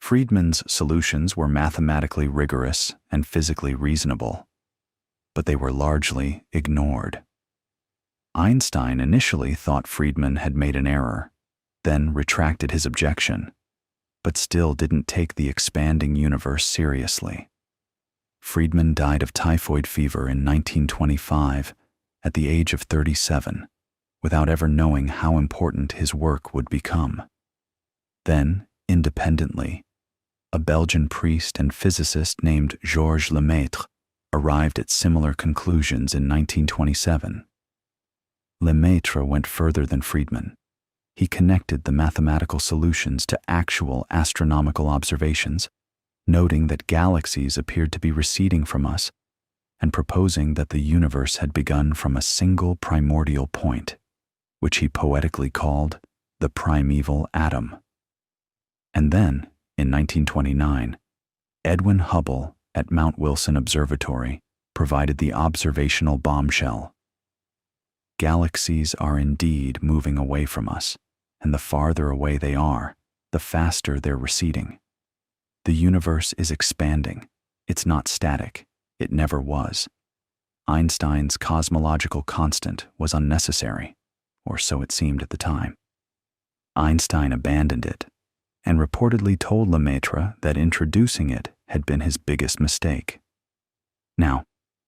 Friedmann's solutions were mathematically rigorous and physically reasonable, but they were largely ignored. Einstein initially thought Friedmann had made an error, then retracted his objection, but still didn't take the expanding universe seriously. Friedmann died of typhoid fever in 1925 at the age of 37, without ever knowing how important his work would become. Then, independently, a Belgian priest and physicist named Georges Lemaitre arrived at similar conclusions in 1927. Lemaitre went further than Friedmann. He connected the mathematical solutions to actual astronomical observations, noting that galaxies appeared to be receding from us, and proposing that the universe had begun from a single primordial point, which he poetically called the primeval atom. And then, in 1929, Edwin Hubble at Mount Wilson Observatory provided the observational bombshell. Galaxies are indeed moving away from us, and the farther away they are, the faster they're receding. The universe is expanding. It's not static. It never was. Einstein's cosmological constant was unnecessary, or so it seemed at the time. Einstein abandoned it, and reportedly told Lemaitre that introducing it had been his biggest mistake. Now,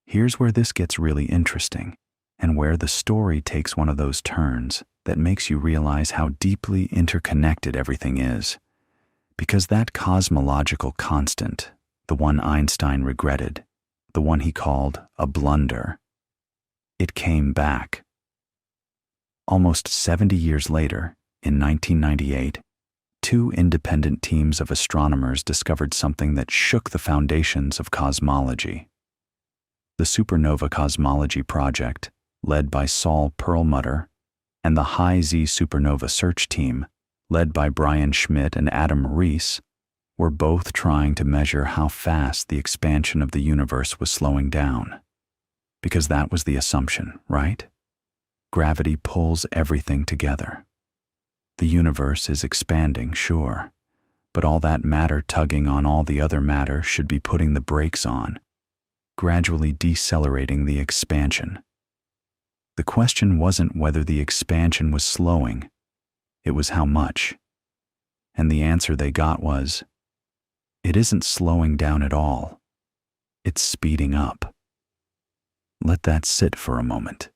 here's where this gets really interesting, and where the story takes one of those turns that makes you realize how deeply interconnected everything is. Because that cosmological constant, the one Einstein regretted, the one he called a blunder, it came back. Almost 70 years later, in 1998, 2 independent teams of astronomers discovered something that shook the foundations of cosmology. The Supernova Cosmology Project, led by Saul Perlmutter, and the High Z Supernova Search Team, led by Brian Schmidt and Adam Rees, were both trying to measure how fast the expansion of the universe was slowing down. Because that was the assumption, right? Gravity pulls everything together. The universe is expanding, sure, but all that matter tugging on all the other matter should be putting the brakes on, gradually decelerating the expansion. The question wasn't whether the expansion was slowing, it was how much. And the answer they got was, it isn't slowing down at all. It's speeding up. Let that sit for a moment.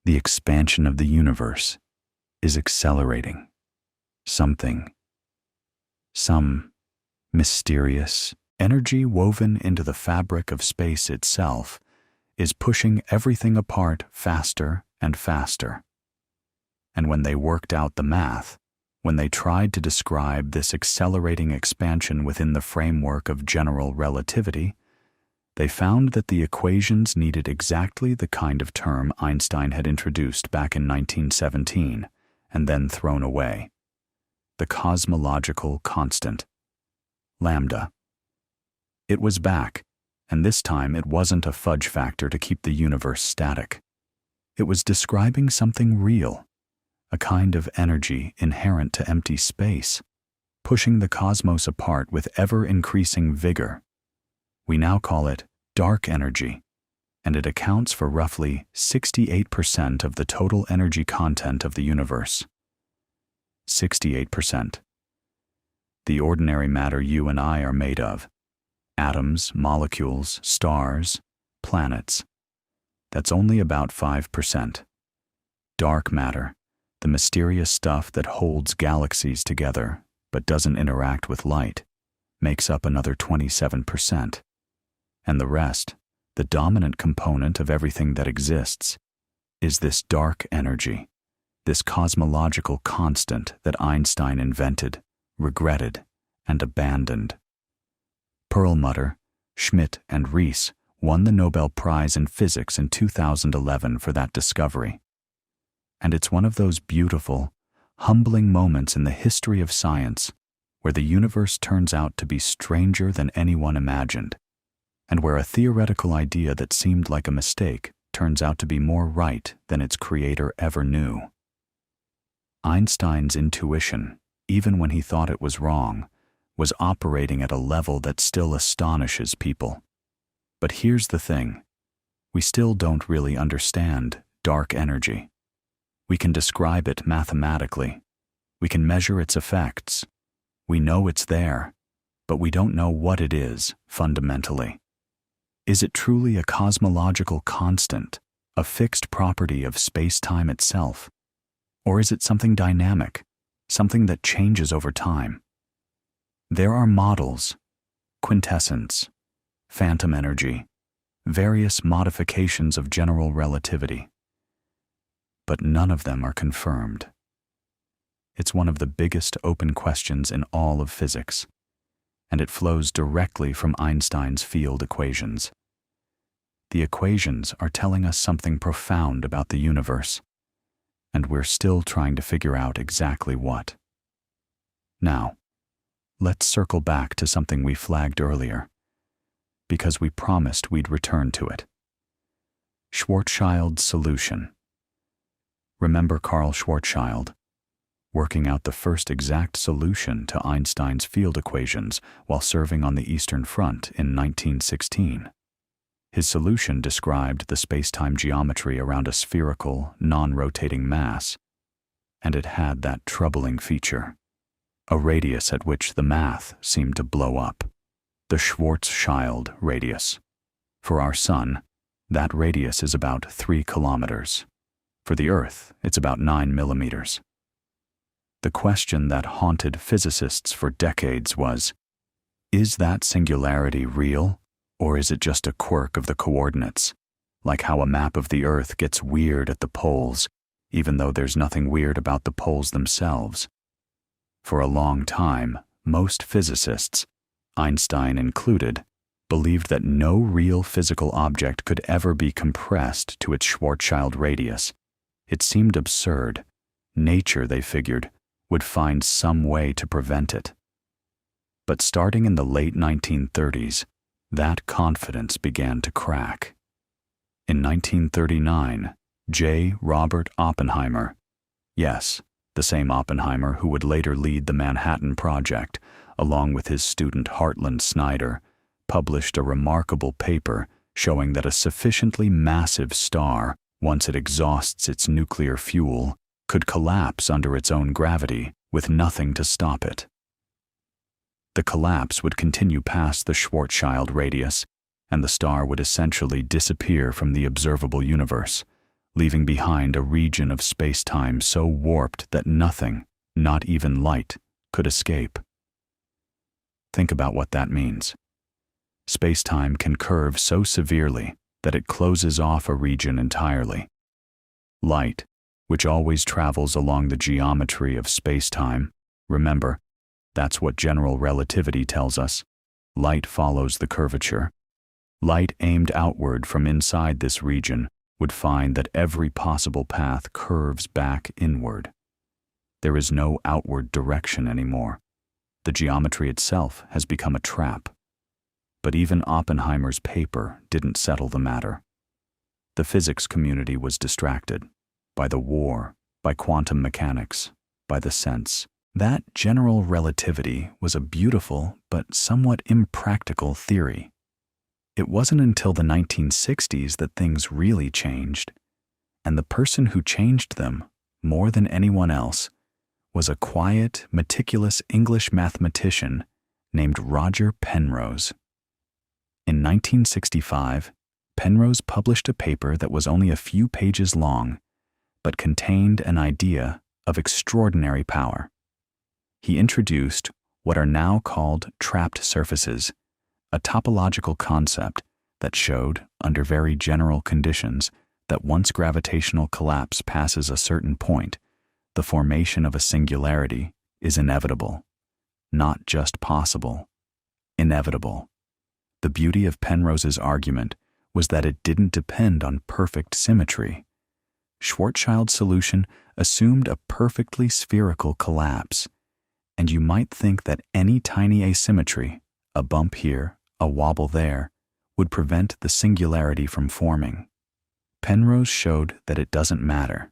The expansion of the universe is accelerating. Some mysterious energy woven into the fabric of space itself is pushing everything apart faster and faster. And when they worked out the math, when they tried to describe this accelerating expansion within the framework of general relativity, they found that the equations needed exactly the kind of term Einstein had introduced back in 1917 and then thrown away: the cosmological constant, lambda. It was back, and this time it wasn't a fudge factor to keep the universe static. It was describing something real, a kind of energy inherent to empty space, pushing the cosmos apart with ever-increasing vigor. We now call it dark energy, and it accounts for roughly 68% of the total energy content of the universe. 68%. The ordinary matter you and I are made of, atoms, molecules, stars, planets, that's only about 5%. Dark matter, the mysterious stuff that holds galaxies together but doesn't interact with light, makes up another 27%. And the rest, the dominant component of everything that exists, is this dark energy, this cosmological constant that Einstein invented, regretted, and abandoned. Perlmutter, Schmidt, and Rees won the Nobel Prize in Physics in 2011 for that discovery. And it's one of those beautiful, humbling moments in the history of science where the universe turns out to be stranger than anyone imagined, and where a theoretical idea that seemed like a mistake turns out to be more right than its creator ever knew. Einstein's intuition, even when he thought it was wrong, was operating at a level that still astonishes people. But here's the thing: we still don't really understand dark energy. We can describe it mathematically. We can measure its effects. We know it's there, but we don't know what it is fundamentally. Is it truly a cosmological constant, a fixed property of space-time itself? Or is it something dynamic, something that changes over time? There are models, quintessence, phantom energy, various modifications of general relativity, but none of them are confirmed. It's one of the biggest open questions in all of physics, and it flows directly from Einstein's field equations. The equations are telling us something profound about the universe, and we're still trying to figure out exactly what. Now, let's circle back to something we flagged earlier, because we promised we'd return to it. Schwarzschild's solution. Remember Carl Schwarzschild, working out the first exact solution to Einstein's field equations while serving on the Eastern Front in 1916. His solution described the space-time geometry around a spherical, non-rotating mass, and it had that troubling feature: a radius at which the math seemed to blow up, the Schwarzschild radius. For our sun, that radius is about 3 kilometers. For the Earth, it's about 9 millimeters. The question that haunted physicists for decades was, is that singularity real, or is it just a quirk of the coordinates, like how a map of the Earth gets weird at the poles, even though there's nothing weird about the poles themselves? For a long time, most physicists, Einstein included, believed that no real physical object could ever be compressed to its Schwarzschild radius. It seemed absurd. Nature, they figured, would find some way to prevent it. But starting in the late 1930s, that confidence began to crack. In 1939, J. Robert Oppenheimer, yes, the same Oppenheimer who would later lead the Manhattan Project, along with his student Hartland Snyder, published a remarkable paper showing that a sufficiently massive star once it exhausts its nuclear fuel, could collapse under its own gravity with nothing to stop it. The collapse would continue past the Schwarzschild radius, and the star would essentially disappear from the observable universe, leaving behind a region of space-time so warped that nothing, not even light, could escape. Think about what that means. Space-time can curve so severely that it closes off a region entirely. Light, which always travels along the geometry of space-time, remember, that's what general relativity tells us. Light follows the curvature. Light aimed outward from inside this region would find that every possible path curves back inward. There is no outward direction anymore. The geometry itself has become a trap. But even Oppenheimer's paper didn't settle the matter. The physics community was distracted by the war, by quantum mechanics, by the sense that general relativity was a beautiful but somewhat impractical theory. It wasn't until the 1960s that things really changed, and the person who changed them, more than anyone else, was a quiet, meticulous English mathematician named Roger Penrose. In 1965, Penrose published a paper that was only a few pages long, but contained an idea of extraordinary power. He introduced what are now called trapped surfaces, a topological concept that showed, under very general conditions, that once gravitational collapse passes a certain point, the formation of a singularity is inevitable. Not just possible, inevitable. The beauty of Penrose's argument was that it didn't depend on perfect symmetry. Schwarzschild's solution assumed a perfectly spherical collapse, and you might think that any tiny asymmetry, a bump here, a wobble there, would prevent the singularity from forming. Penrose showed that it doesn't matter.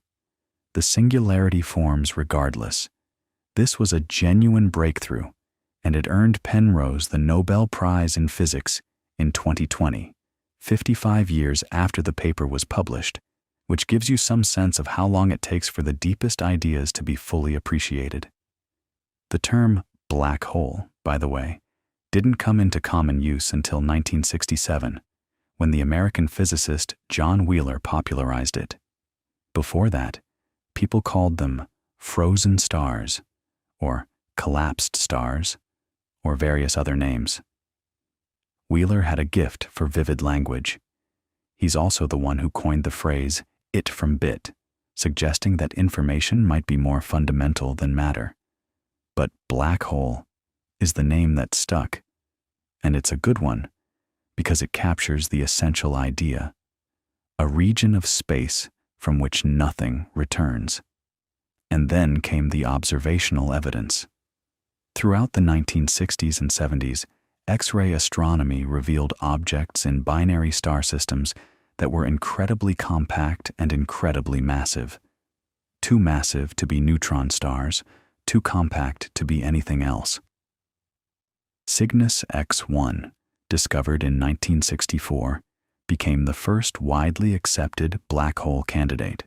The singularity forms regardless. This was a genuine breakthrough, and it earned Penrose the Nobel Prize in Physics in 2020, 55 years after the paper was published, which gives you some sense of how long it takes for the deepest ideas to be fully appreciated. The term black hole, by the way, didn't come into common use until 1967, when the American physicist John Wheeler popularized it. Before that, people called them frozen stars, or collapsed stars, or various other names. Wheeler had a gift for vivid language. He's also the one who coined the phrase "it from bit," suggesting that information might be more fundamental than matter. But black hole is the name that stuck, and it's a good one because it captures the essential idea, a region of space from which nothing returns. And then came the observational evidence. Throughout the 1960s and 70s, X-ray astronomy revealed objects in binary star systems that were incredibly compact and incredibly massive. Too massive to be neutron stars, too compact to be anything else. Cygnus X1, discovered in 1964, became the first widely accepted black hole candidate.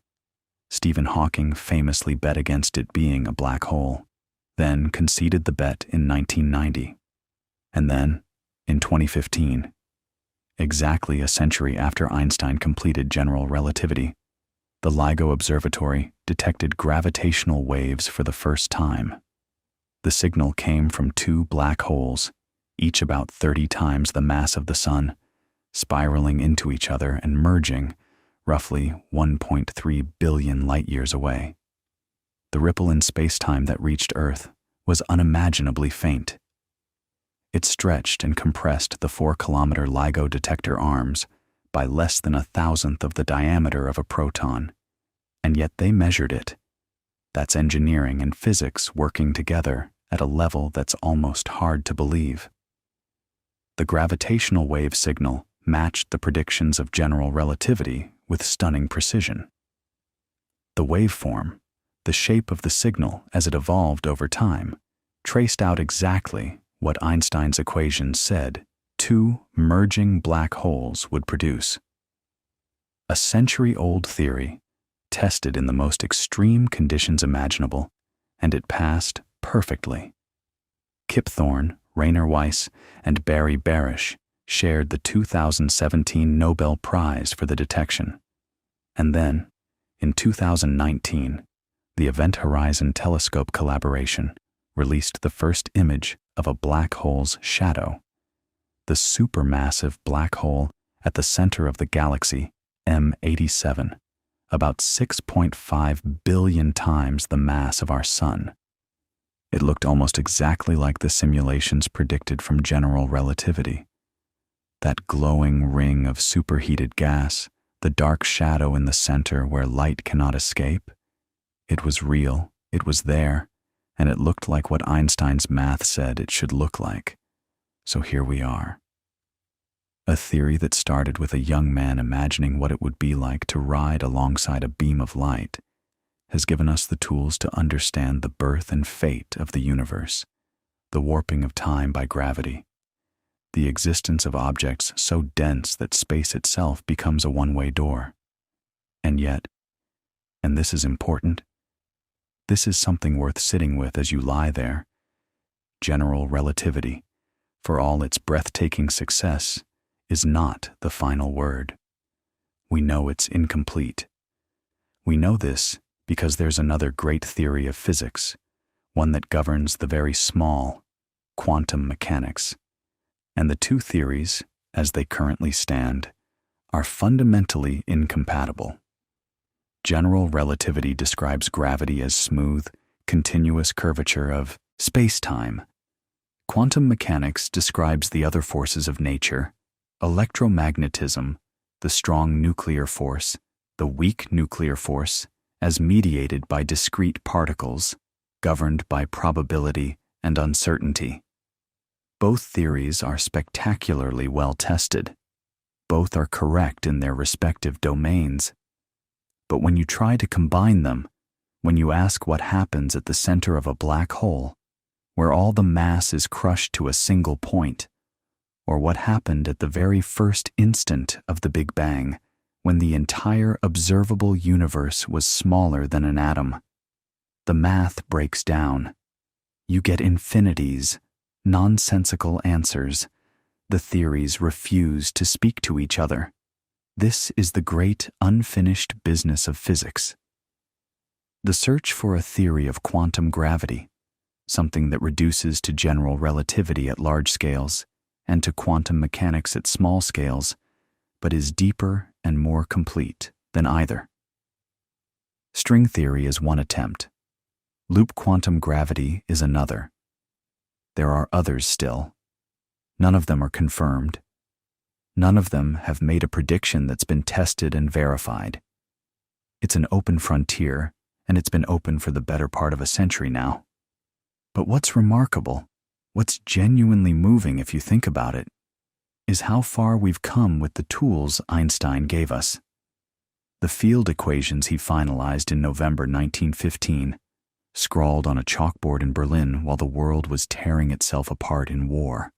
Stephen Hawking famously bet against it being a black hole, then conceded the bet in 1990. And then, in 2015, exactly a century after Einstein completed general relativity, the LIGO Observatory detected gravitational waves for the first time. The signal came from two black holes, each about 30 times the mass of the Sun, spiraling into each other and merging, roughly 1.3 billion light-years away. The ripple in space-time that reached Earth was unimaginably faint. It stretched and compressed the 4-kilometer LIGO detector arms by less than 1,000th of the diameter of a proton, and yet they measured it. That's engineering and physics working together at a level that's almost hard to believe. The gravitational wave signal matched the predictions of general relativity with stunning precision. The waveform, the shape of the signal as it evolved over time, traced out exactly what Einstein's equations said two merging black holes would produce. A century-old theory, tested in the most extreme conditions imaginable, and it passed perfectly. Kip Thorne, Rainer Weiss, and Barry Barish shared the 2017 Nobel Prize for the detection. And then, in 2019, the Event Horizon Telescope collaboration released the first image of a black hole's shadow, the supermassive black hole at the center of the galaxy M87, about 6.5 billion times the mass of our Sun. It looked almost exactly like the simulations predicted from general relativity. That glowing ring of superheated gas, the dark shadow in the center where light cannot escape, it was real, it was there, and it looked like what Einstein's math said it should look like. So here we are. A theory that started with a young man imagining what it would be like to ride alongside a beam of light has given us the tools to understand the birth and fate of the universe, the warping of time by gravity, the existence of objects so dense that space itself becomes a one-way door. And yet, and this is important, this is something worth sitting with as you lie there. General relativity, for all its breathtaking success, is not the final word. We know it's incomplete. We know this because there's another great theory of physics, one that governs the very small, quantum mechanics. And the two theories, as they currently stand, are fundamentally incompatible. General relativity describes gravity as smooth, continuous curvature of spacetime. Quantum mechanics describes the other forces of nature, electromagnetism, the strong nuclear force, the weak nuclear force, as mediated by discrete particles, governed by probability and uncertainty. Both theories are spectacularly well tested. Both are correct in their respective domains. But when you try to combine them, when you ask what happens at the center of a black hole, where all the mass is crushed to a single point, or what happened at the very first instant of the Big Bang, when the entire observable universe was smaller than an atom, the math breaks down. You get infinities, nonsensical answers. The theories refuse to speak to each other. This is the great unfinished business of physics. The search for a theory of quantum gravity, something that reduces to general relativity at large scales and to quantum mechanics at small scales, but is deeper and more complete than either. String theory is one attempt. Loop quantum gravity is another. There are others still. None of them are confirmed. None of them have made a prediction that's been tested and verified. It's an open frontier, and it's been open for the better part of a century now. But what's remarkable, what's genuinely moving if you think about it, is how far we've come with the tools Einstein gave us. The field equations he finalized in November 1915, scrawled on a chalkboard in Berlin while the world was tearing itself apart in war.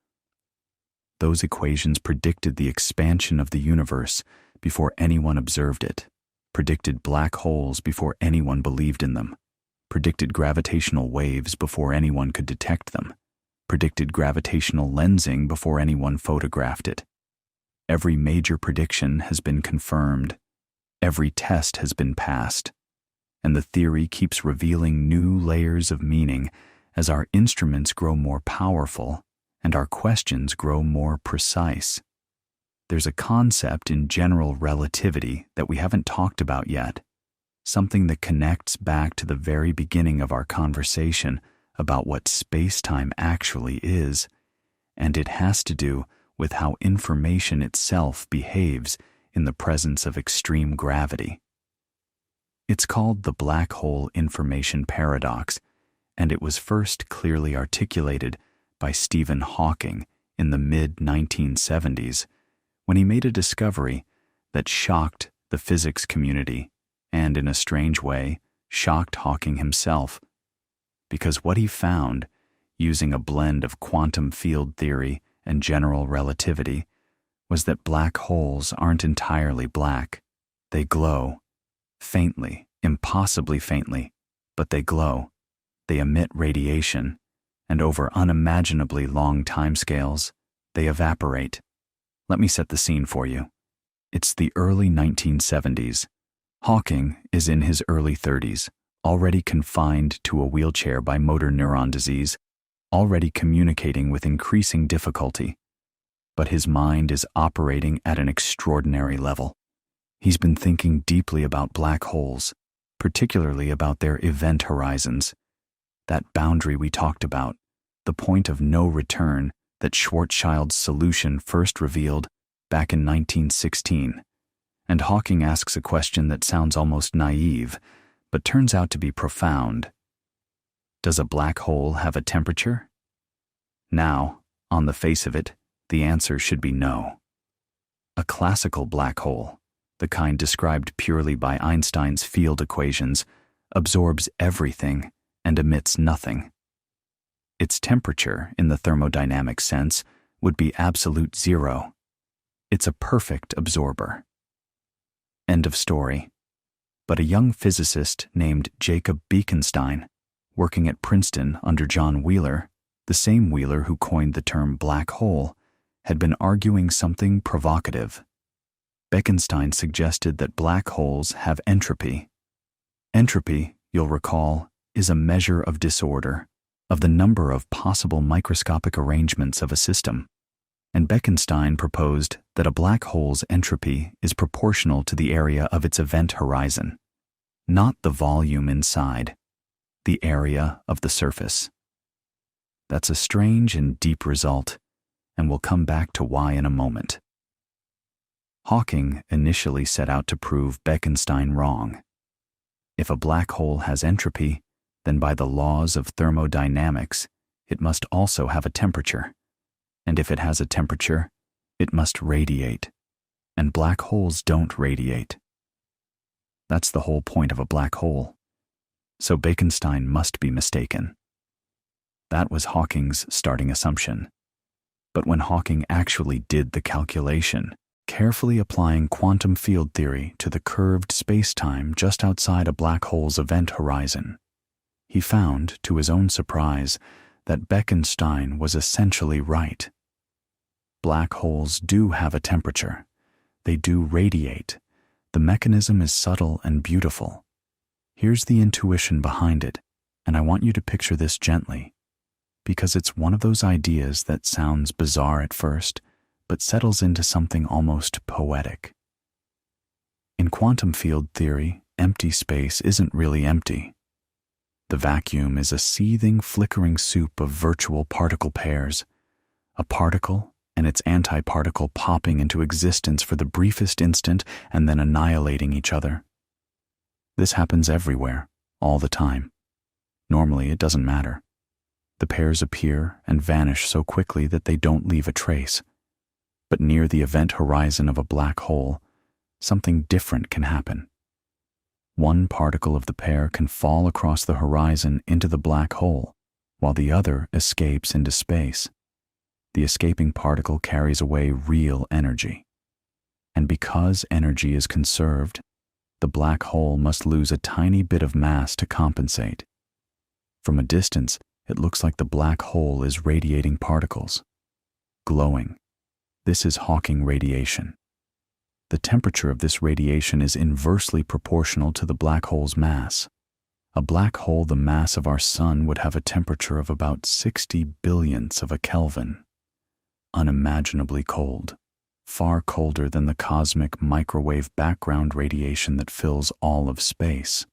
Those equations predicted the expansion of the universe before anyone observed it, predicted black holes before anyone believed in them, predicted gravitational waves before anyone could detect them, predicted gravitational lensing before anyone photographed it. Every major prediction has been confirmed. Every test has been passed. And the theory keeps revealing new layers of meaning as our instruments grow more powerful and our questions grow more precise. There's a concept in general relativity that we haven't talked about yet, something that connects back to the very beginning of our conversation about what space-time actually is, and it has to do with how information itself behaves in the presence of extreme gravity. It's called the black hole information paradox, and it was first clearly articulated by Stephen Hawking in the mid-1970s when he made a discovery that shocked the physics community and, in a strange way, shocked Hawking himself. Because what he found, using a blend of quantum field theory and general relativity, was that black holes aren't entirely black. They glow. Faintly, impossibly faintly, but they glow. They emit radiation, and over unimaginably long timescales, they evaporate. Let me set the scene for you. It's the early 1970s. Hawking is in his early 30s, already confined to a wheelchair by motor neuron disease, already communicating with increasing difficulty. But his mind is operating at an extraordinary level. He's been thinking deeply about black holes, particularly about their event horizons. That boundary we talked about, the point of no return that Schwarzschild's solution first revealed back in 1916. And Hawking asks a question that sounds almost naive, but turns out to be profound. Does a black hole have a temperature? Now, on the face of it, the answer should be no. A classical black hole, the kind described purely by Einstein's field equations, absorbs everything and emits nothing. Its temperature, in the thermodynamic sense, would be absolute zero. It's a perfect absorber. End of story. But a young physicist named Jacob Bekenstein, working at Princeton under John Wheeler, the same Wheeler who coined the term black hole, had been arguing something provocative. Bekenstein suggested that black holes have entropy. Entropy, you'll recall, is a measure of disorder, of the number of possible microscopic arrangements of a system. And Bekenstein proposed that a black hole's entropy is proportional to the area of its event horizon, not the volume inside, the area of the surface. That's a strange and deep result, and we'll come back to why in a moment. Hawking initially set out to prove Bekenstein wrong. If a black hole has entropy, then by the laws of thermodynamics, it must also have a temperature. And if it has a temperature, it must radiate. And black holes don't radiate. That's the whole point of a black hole. So Bekenstein must be mistaken. That was Hawking's starting assumption. But when Hawking actually did the calculation, carefully applying quantum field theory to the curved spacetime just outside a black hole's event horizon, he found, to his own surprise, that Bekenstein was essentially right. Black holes do have a temperature. They do radiate. The mechanism is subtle and beautiful. Here's the intuition behind it, and I want you to picture this gently, because it's one of those ideas that sounds bizarre at first, but settles into something almost poetic. In quantum field theory, empty space isn't really empty. The vacuum is a seething, flickering soup of virtual particle pairs, a particle and its antiparticle popping into existence for the briefest instant and then annihilating each other. This happens everywhere, all the time. Normally, it doesn't matter. The pairs appear and vanish so quickly that they don't leave a trace. But near the event horizon of a black hole, something different can happen. One particle of the pair can fall across the horizon into the black hole, while the other escapes into space. The escaping particle carries away real energy. And because energy is conserved, the black hole must lose a tiny bit of mass to compensate. From a distance, it looks like the black hole is radiating particles, glowing. This is Hawking radiation. The temperature of this radiation is inversely proportional to the black hole's mass. A black hole the mass of our sun would have a temperature of about 60 billionths of a Kelvin. Unimaginably cold, far colder than the cosmic microwave background radiation that fills all of space.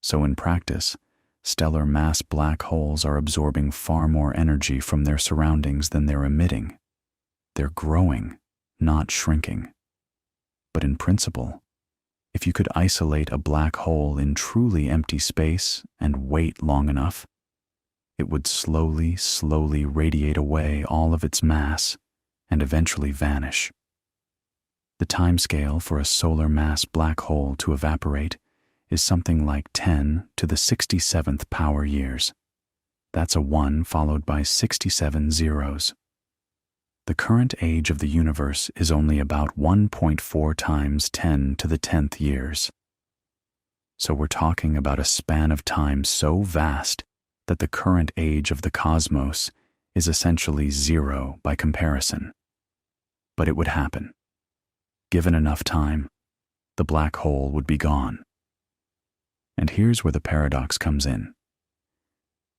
So in practice, stellar mass black holes are absorbing far more energy from their surroundings than they're emitting. They're growing, not shrinking. But in principle, if you could isolate a black hole in truly empty space and wait long enough, it would slowly radiate away all of its mass and eventually vanish. The timescale for a solar mass black hole to evaporate is something like 10 to the 67th power years. That's a 1 followed by 67 zeros. The current age of the universe is only about 1.4 times 10 to the 10th years. So we're talking about a span of time so vast that the current age of the cosmos is essentially zero by comparison. But it would happen. Given enough time, the black hole would be gone. And here's where the paradox comes in.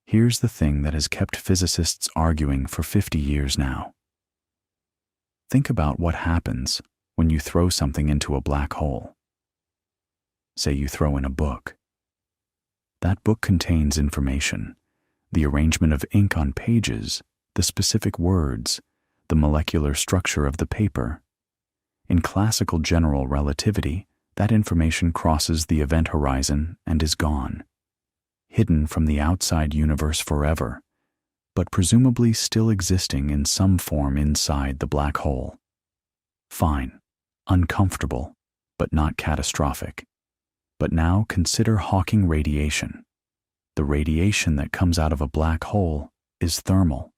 Here's the thing that has kept physicists arguing for 50 years now. Think about what happens when you throw something into a black hole. Say you throw in a book. That book contains information, the arrangement of ink on pages, the specific words, the molecular structure of the paper. In classical general relativity, that information crosses the event horizon and is gone, hidden from the outside universe forever, but presumably still existing in some form inside the black hole. Fine, uncomfortable, but not catastrophic. But now consider Hawking radiation. The radiation that comes out of a black hole is thermal.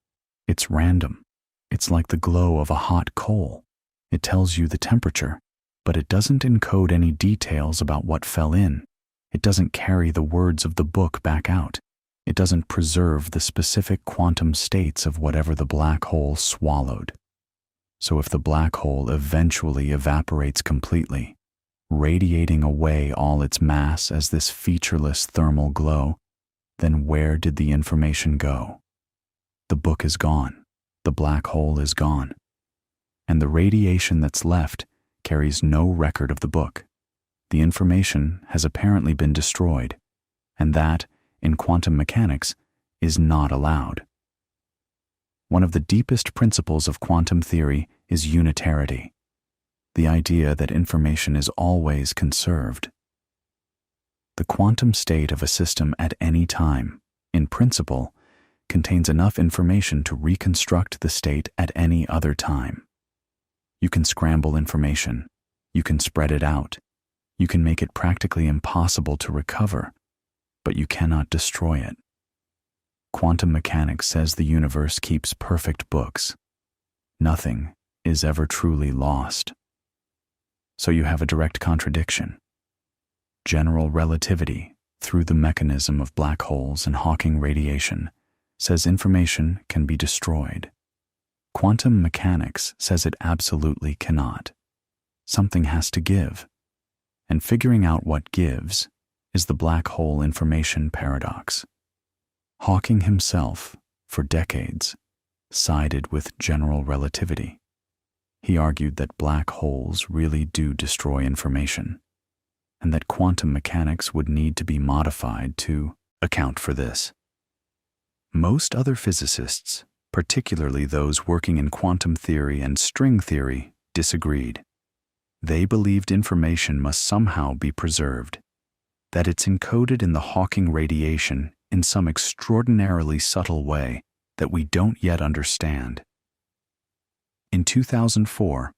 It's random. It's like the glow of a hot coal. It tells you the temperature, but it doesn't encode any details about what fell in. It doesn't carry the words of the book back out. It doesn't preserve the specific quantum states of whatever the black hole swallowed. So if the black hole eventually evaporates completely, radiating away all its mass as this featureless thermal glow, then where did the information go? The book is gone. The black hole is gone. And the radiation that's left carries no record of the book. The information has apparently been destroyed, and that, in quantum mechanics, is not allowed. One of the deepest principles of quantum theory is unitarity, the idea that information is always conserved. The quantum state of a system at any time, in principle, contains enough information to reconstruct the state at any other time. You can scramble information, you can spread it out, you can make it practically impossible to recover, but you cannot destroy it. Quantum mechanics says the universe keeps perfect books. Nothing is ever truly lost. So you have a direct contradiction. General relativity, through the mechanism of black holes and Hawking radiation, says information can be destroyed. Quantum mechanics says it absolutely cannot. Something has to give. And figuring out what gives is the black hole information paradox. Hawking himself, for decades, sided with general relativity. He argued that black holes really do destroy information, and that quantum mechanics would need to be modified to account for this. Most other physicists, particularly those working in quantum theory and string theory, disagreed. They believed information must somehow be preserved, that it's encoded in the Hawking radiation in some extraordinarily subtle way that we don't yet understand. In 2004,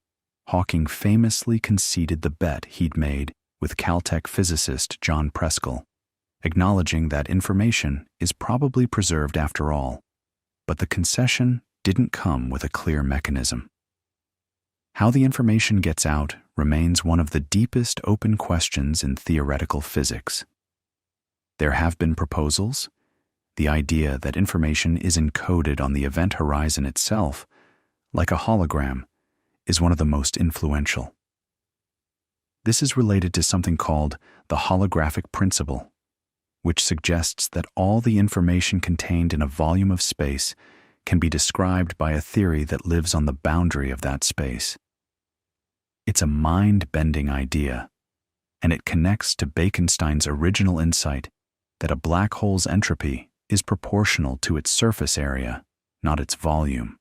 Hawking famously conceded the bet he'd made with Caltech physicist John Preskill, acknowledging that information is probably preserved after all, but the concession didn't come with a clear mechanism. How the information gets out remains one of the deepest open questions in theoretical physics. There have been proposals. The idea that information is encoded on the event horizon itself, like a hologram, is one of the most influential. This is related to something called the holographic principle, which suggests that all the information contained in a volume of space can be described by a theory that lives on the boundary of that space. It's a mind-bending idea, and it connects to Bekenstein's original insight that a black hole's entropy is proportional to its surface area, not its volume.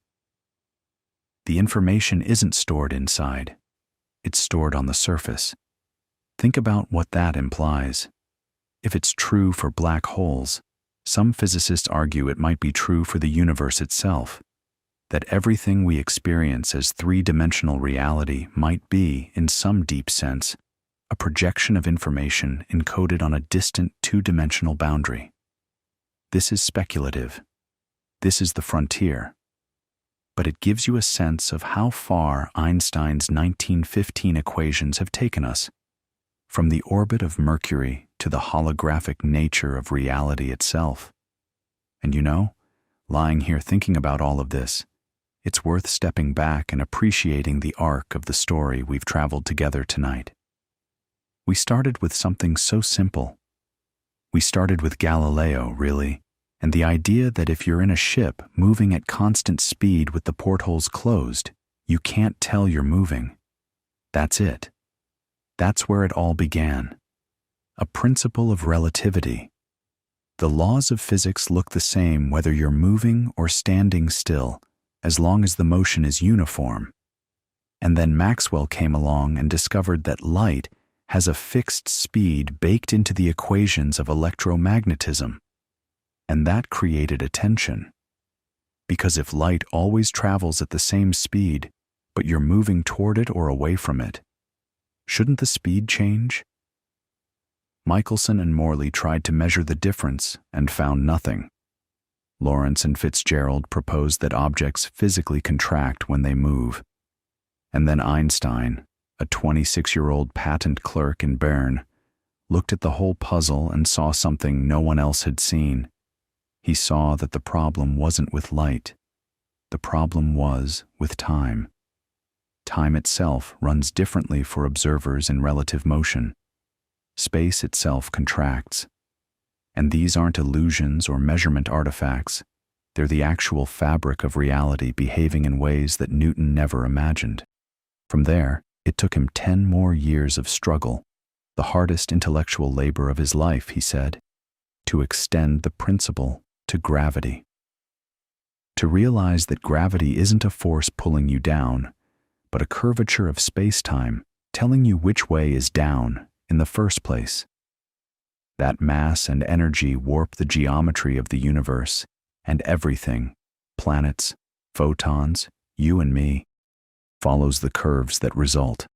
The information isn't stored inside. It's stored on the surface. Think about what that implies. If it's true for black holes, some physicists argue it might be true for the universe itself, that everything we experience as three-dimensional reality might be, in some deep sense, a projection of information encoded on a distant two-dimensional boundary. This is speculative. This is the frontier. but it gives you a sense of how far Einstein's 1915 equations have taken us, from the orbit of Mercury to the holographic nature of reality itself. And you know, lying here thinking about all of this, it's worth stepping back and appreciating the arc of the story we've traveled together tonight. We started with something so simple. We started with Galileo, really, and the idea that if you're in a ship moving at constant speed with the portholes closed, you can't tell you're moving. That's it. That's where it all began. A principle of relativity. The laws of physics look the same whether you're moving or standing still, as long as the motion is uniform. And then Maxwell came along and discovered that light has a fixed speed baked into the equations of electromagnetism. And that created a tension. Because if light always travels at the same speed, but you're moving toward it or away from it, shouldn't the speed change? Michelson and Morley tried to measure the difference and found nothing. Lawrence and Fitzgerald proposed that objects physically contract when they move. And then Einstein, a 26-year-old patent clerk in Bern, looked at the whole puzzle and saw something no one else had seen. He saw that the problem wasn't with light. The problem was with time. Time itself runs differently for observers in relative motion. Space itself contracts. And these aren't illusions or measurement artifacts. They're the actual fabric of reality behaving in ways that Newton never imagined. From there, it took him 10 more years of struggle, the hardest intellectual labor of his life, he said, to extend the principle to gravity. To realize that gravity isn't a force pulling you down, but a curvature of spacetime telling you which way is down in the first place. That mass and energy warp the geometry of the universe, and everything, planets, photons, you and me, follows the curves that result.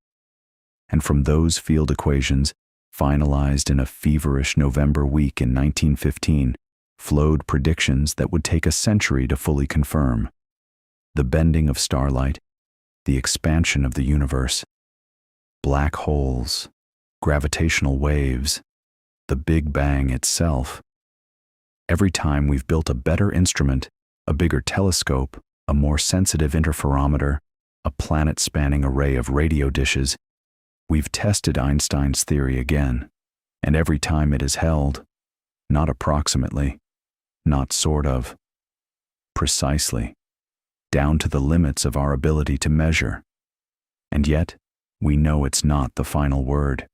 And from those field equations, finalized in a feverish November week in 1915, flowed predictions that would take a century to fully confirm. The bending of starlight, the expansion of the universe, black holes, gravitational waves, the Big Bang itself. Every time we've built a better instrument, a bigger telescope, a more sensitive interferometer, a planet-spanning array of radio dishes, we've tested Einstein's theory again, and every time it is held, not approximately, not sort of, precisely, down to the limits of our ability to measure. And yet, we know it's not the final word.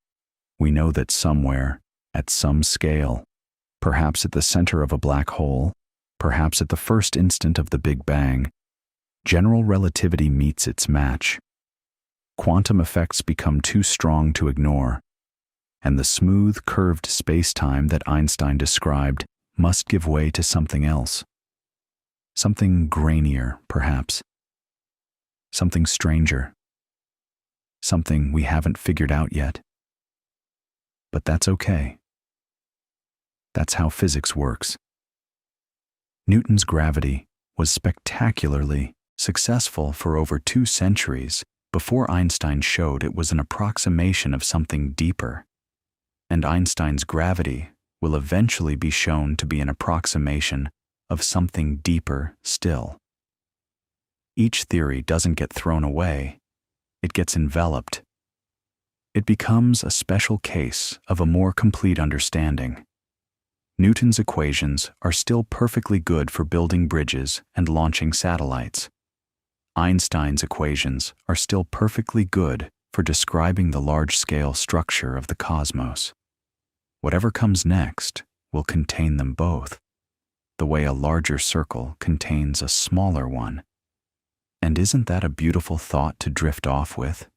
We know that somewhere, at some scale, perhaps at the center of a black hole, perhaps at the first instant of the Big Bang, general relativity meets its match. Quantum effects become too strong to ignore, and the smooth, curved space-time that Einstein described must give way to something else. Something grainier, perhaps. Something stranger. Something we haven't figured out yet. But that's okay. That's how physics works. Newton's gravity was spectacularly successful for over 2 centuries before Einstein showed it was an approximation of something deeper. And Einstein's gravity will eventually be shown to be an approximation of something deeper still. Each theory doesn't get thrown away, it gets enveloped. It becomes a special case of a more complete understanding. Newton's equations are still perfectly good for building bridges and launching satellites. Einstein's equations are still perfectly good for describing the large-scale structure of the cosmos. Whatever comes next will contain them both, the way a larger circle contains a smaller one. And isn't that a beautiful thought to drift off with?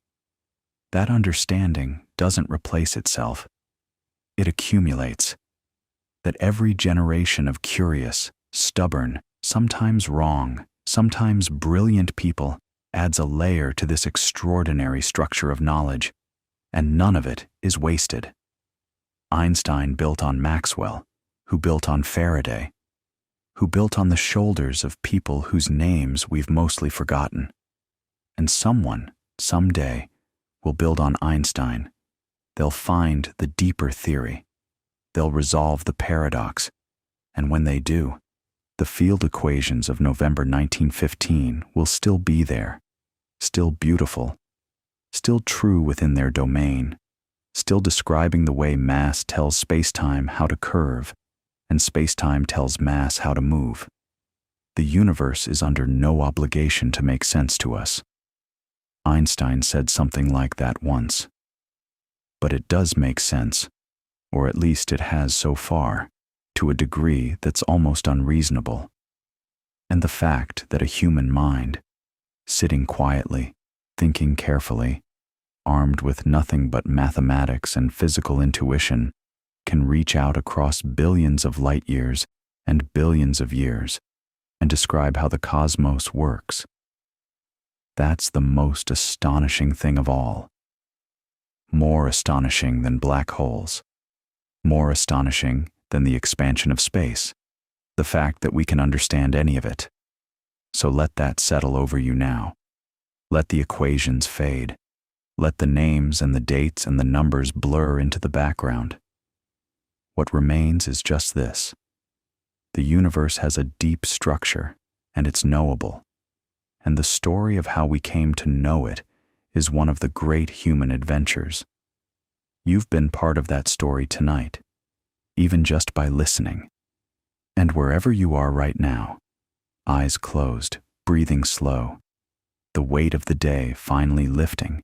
That understanding doesn't replace itself. It accumulates. That every generation of curious, stubborn, sometimes wrong, sometimes brilliant people adds a layer to this extraordinary structure of knowledge, and none of it is wasted. Einstein built on Maxwell, who built on Faraday, who built on the shoulders of people whose names we've mostly forgotten. And someone, someday, will build on Einstein. They'll find the deeper theory. They'll resolve the paradox. And when they do, the field equations of November 1915 will still be there, still beautiful, still true within their domain, still describing the way mass tells spacetime how to curve, and spacetime tells mass how to move. The universe is under no obligation to make sense to us. Einstein said something like that once. But it does make sense, or at least it has so far, to a degree that's almost unreasonable. And the fact that a human mind, sitting quietly, thinking carefully, armed with nothing but mathematics and physical intuition, can reach out across billions of light years and billions of years and describe how the cosmos works. That's the most astonishing thing of all. More astonishing than black holes. More astonishing than the expansion of space. The fact that we can understand any of it. So let that settle over you now. Let the equations fade. Let the names and the dates and the numbers blur into the background. What remains is just this. The universe has a deep structure, and it's knowable. And the story of how we came to know it is one of the great human adventures. You've been part of that story tonight, even just by listening. And wherever you are right now, eyes closed, breathing slow, the weight of the day finally lifting,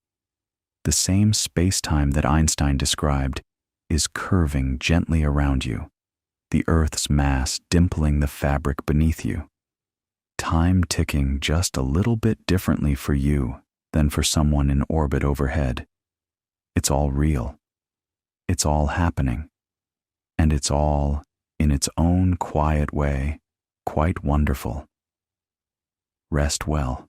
the same space-time that Einstein described is curving gently around you, the Earth's mass dimpling the fabric beneath you. Time ticking just a little bit differently for you than for someone in orbit overhead. It's all real. It's all happening. And it's all, in its own quiet way, quite wonderful. Rest well.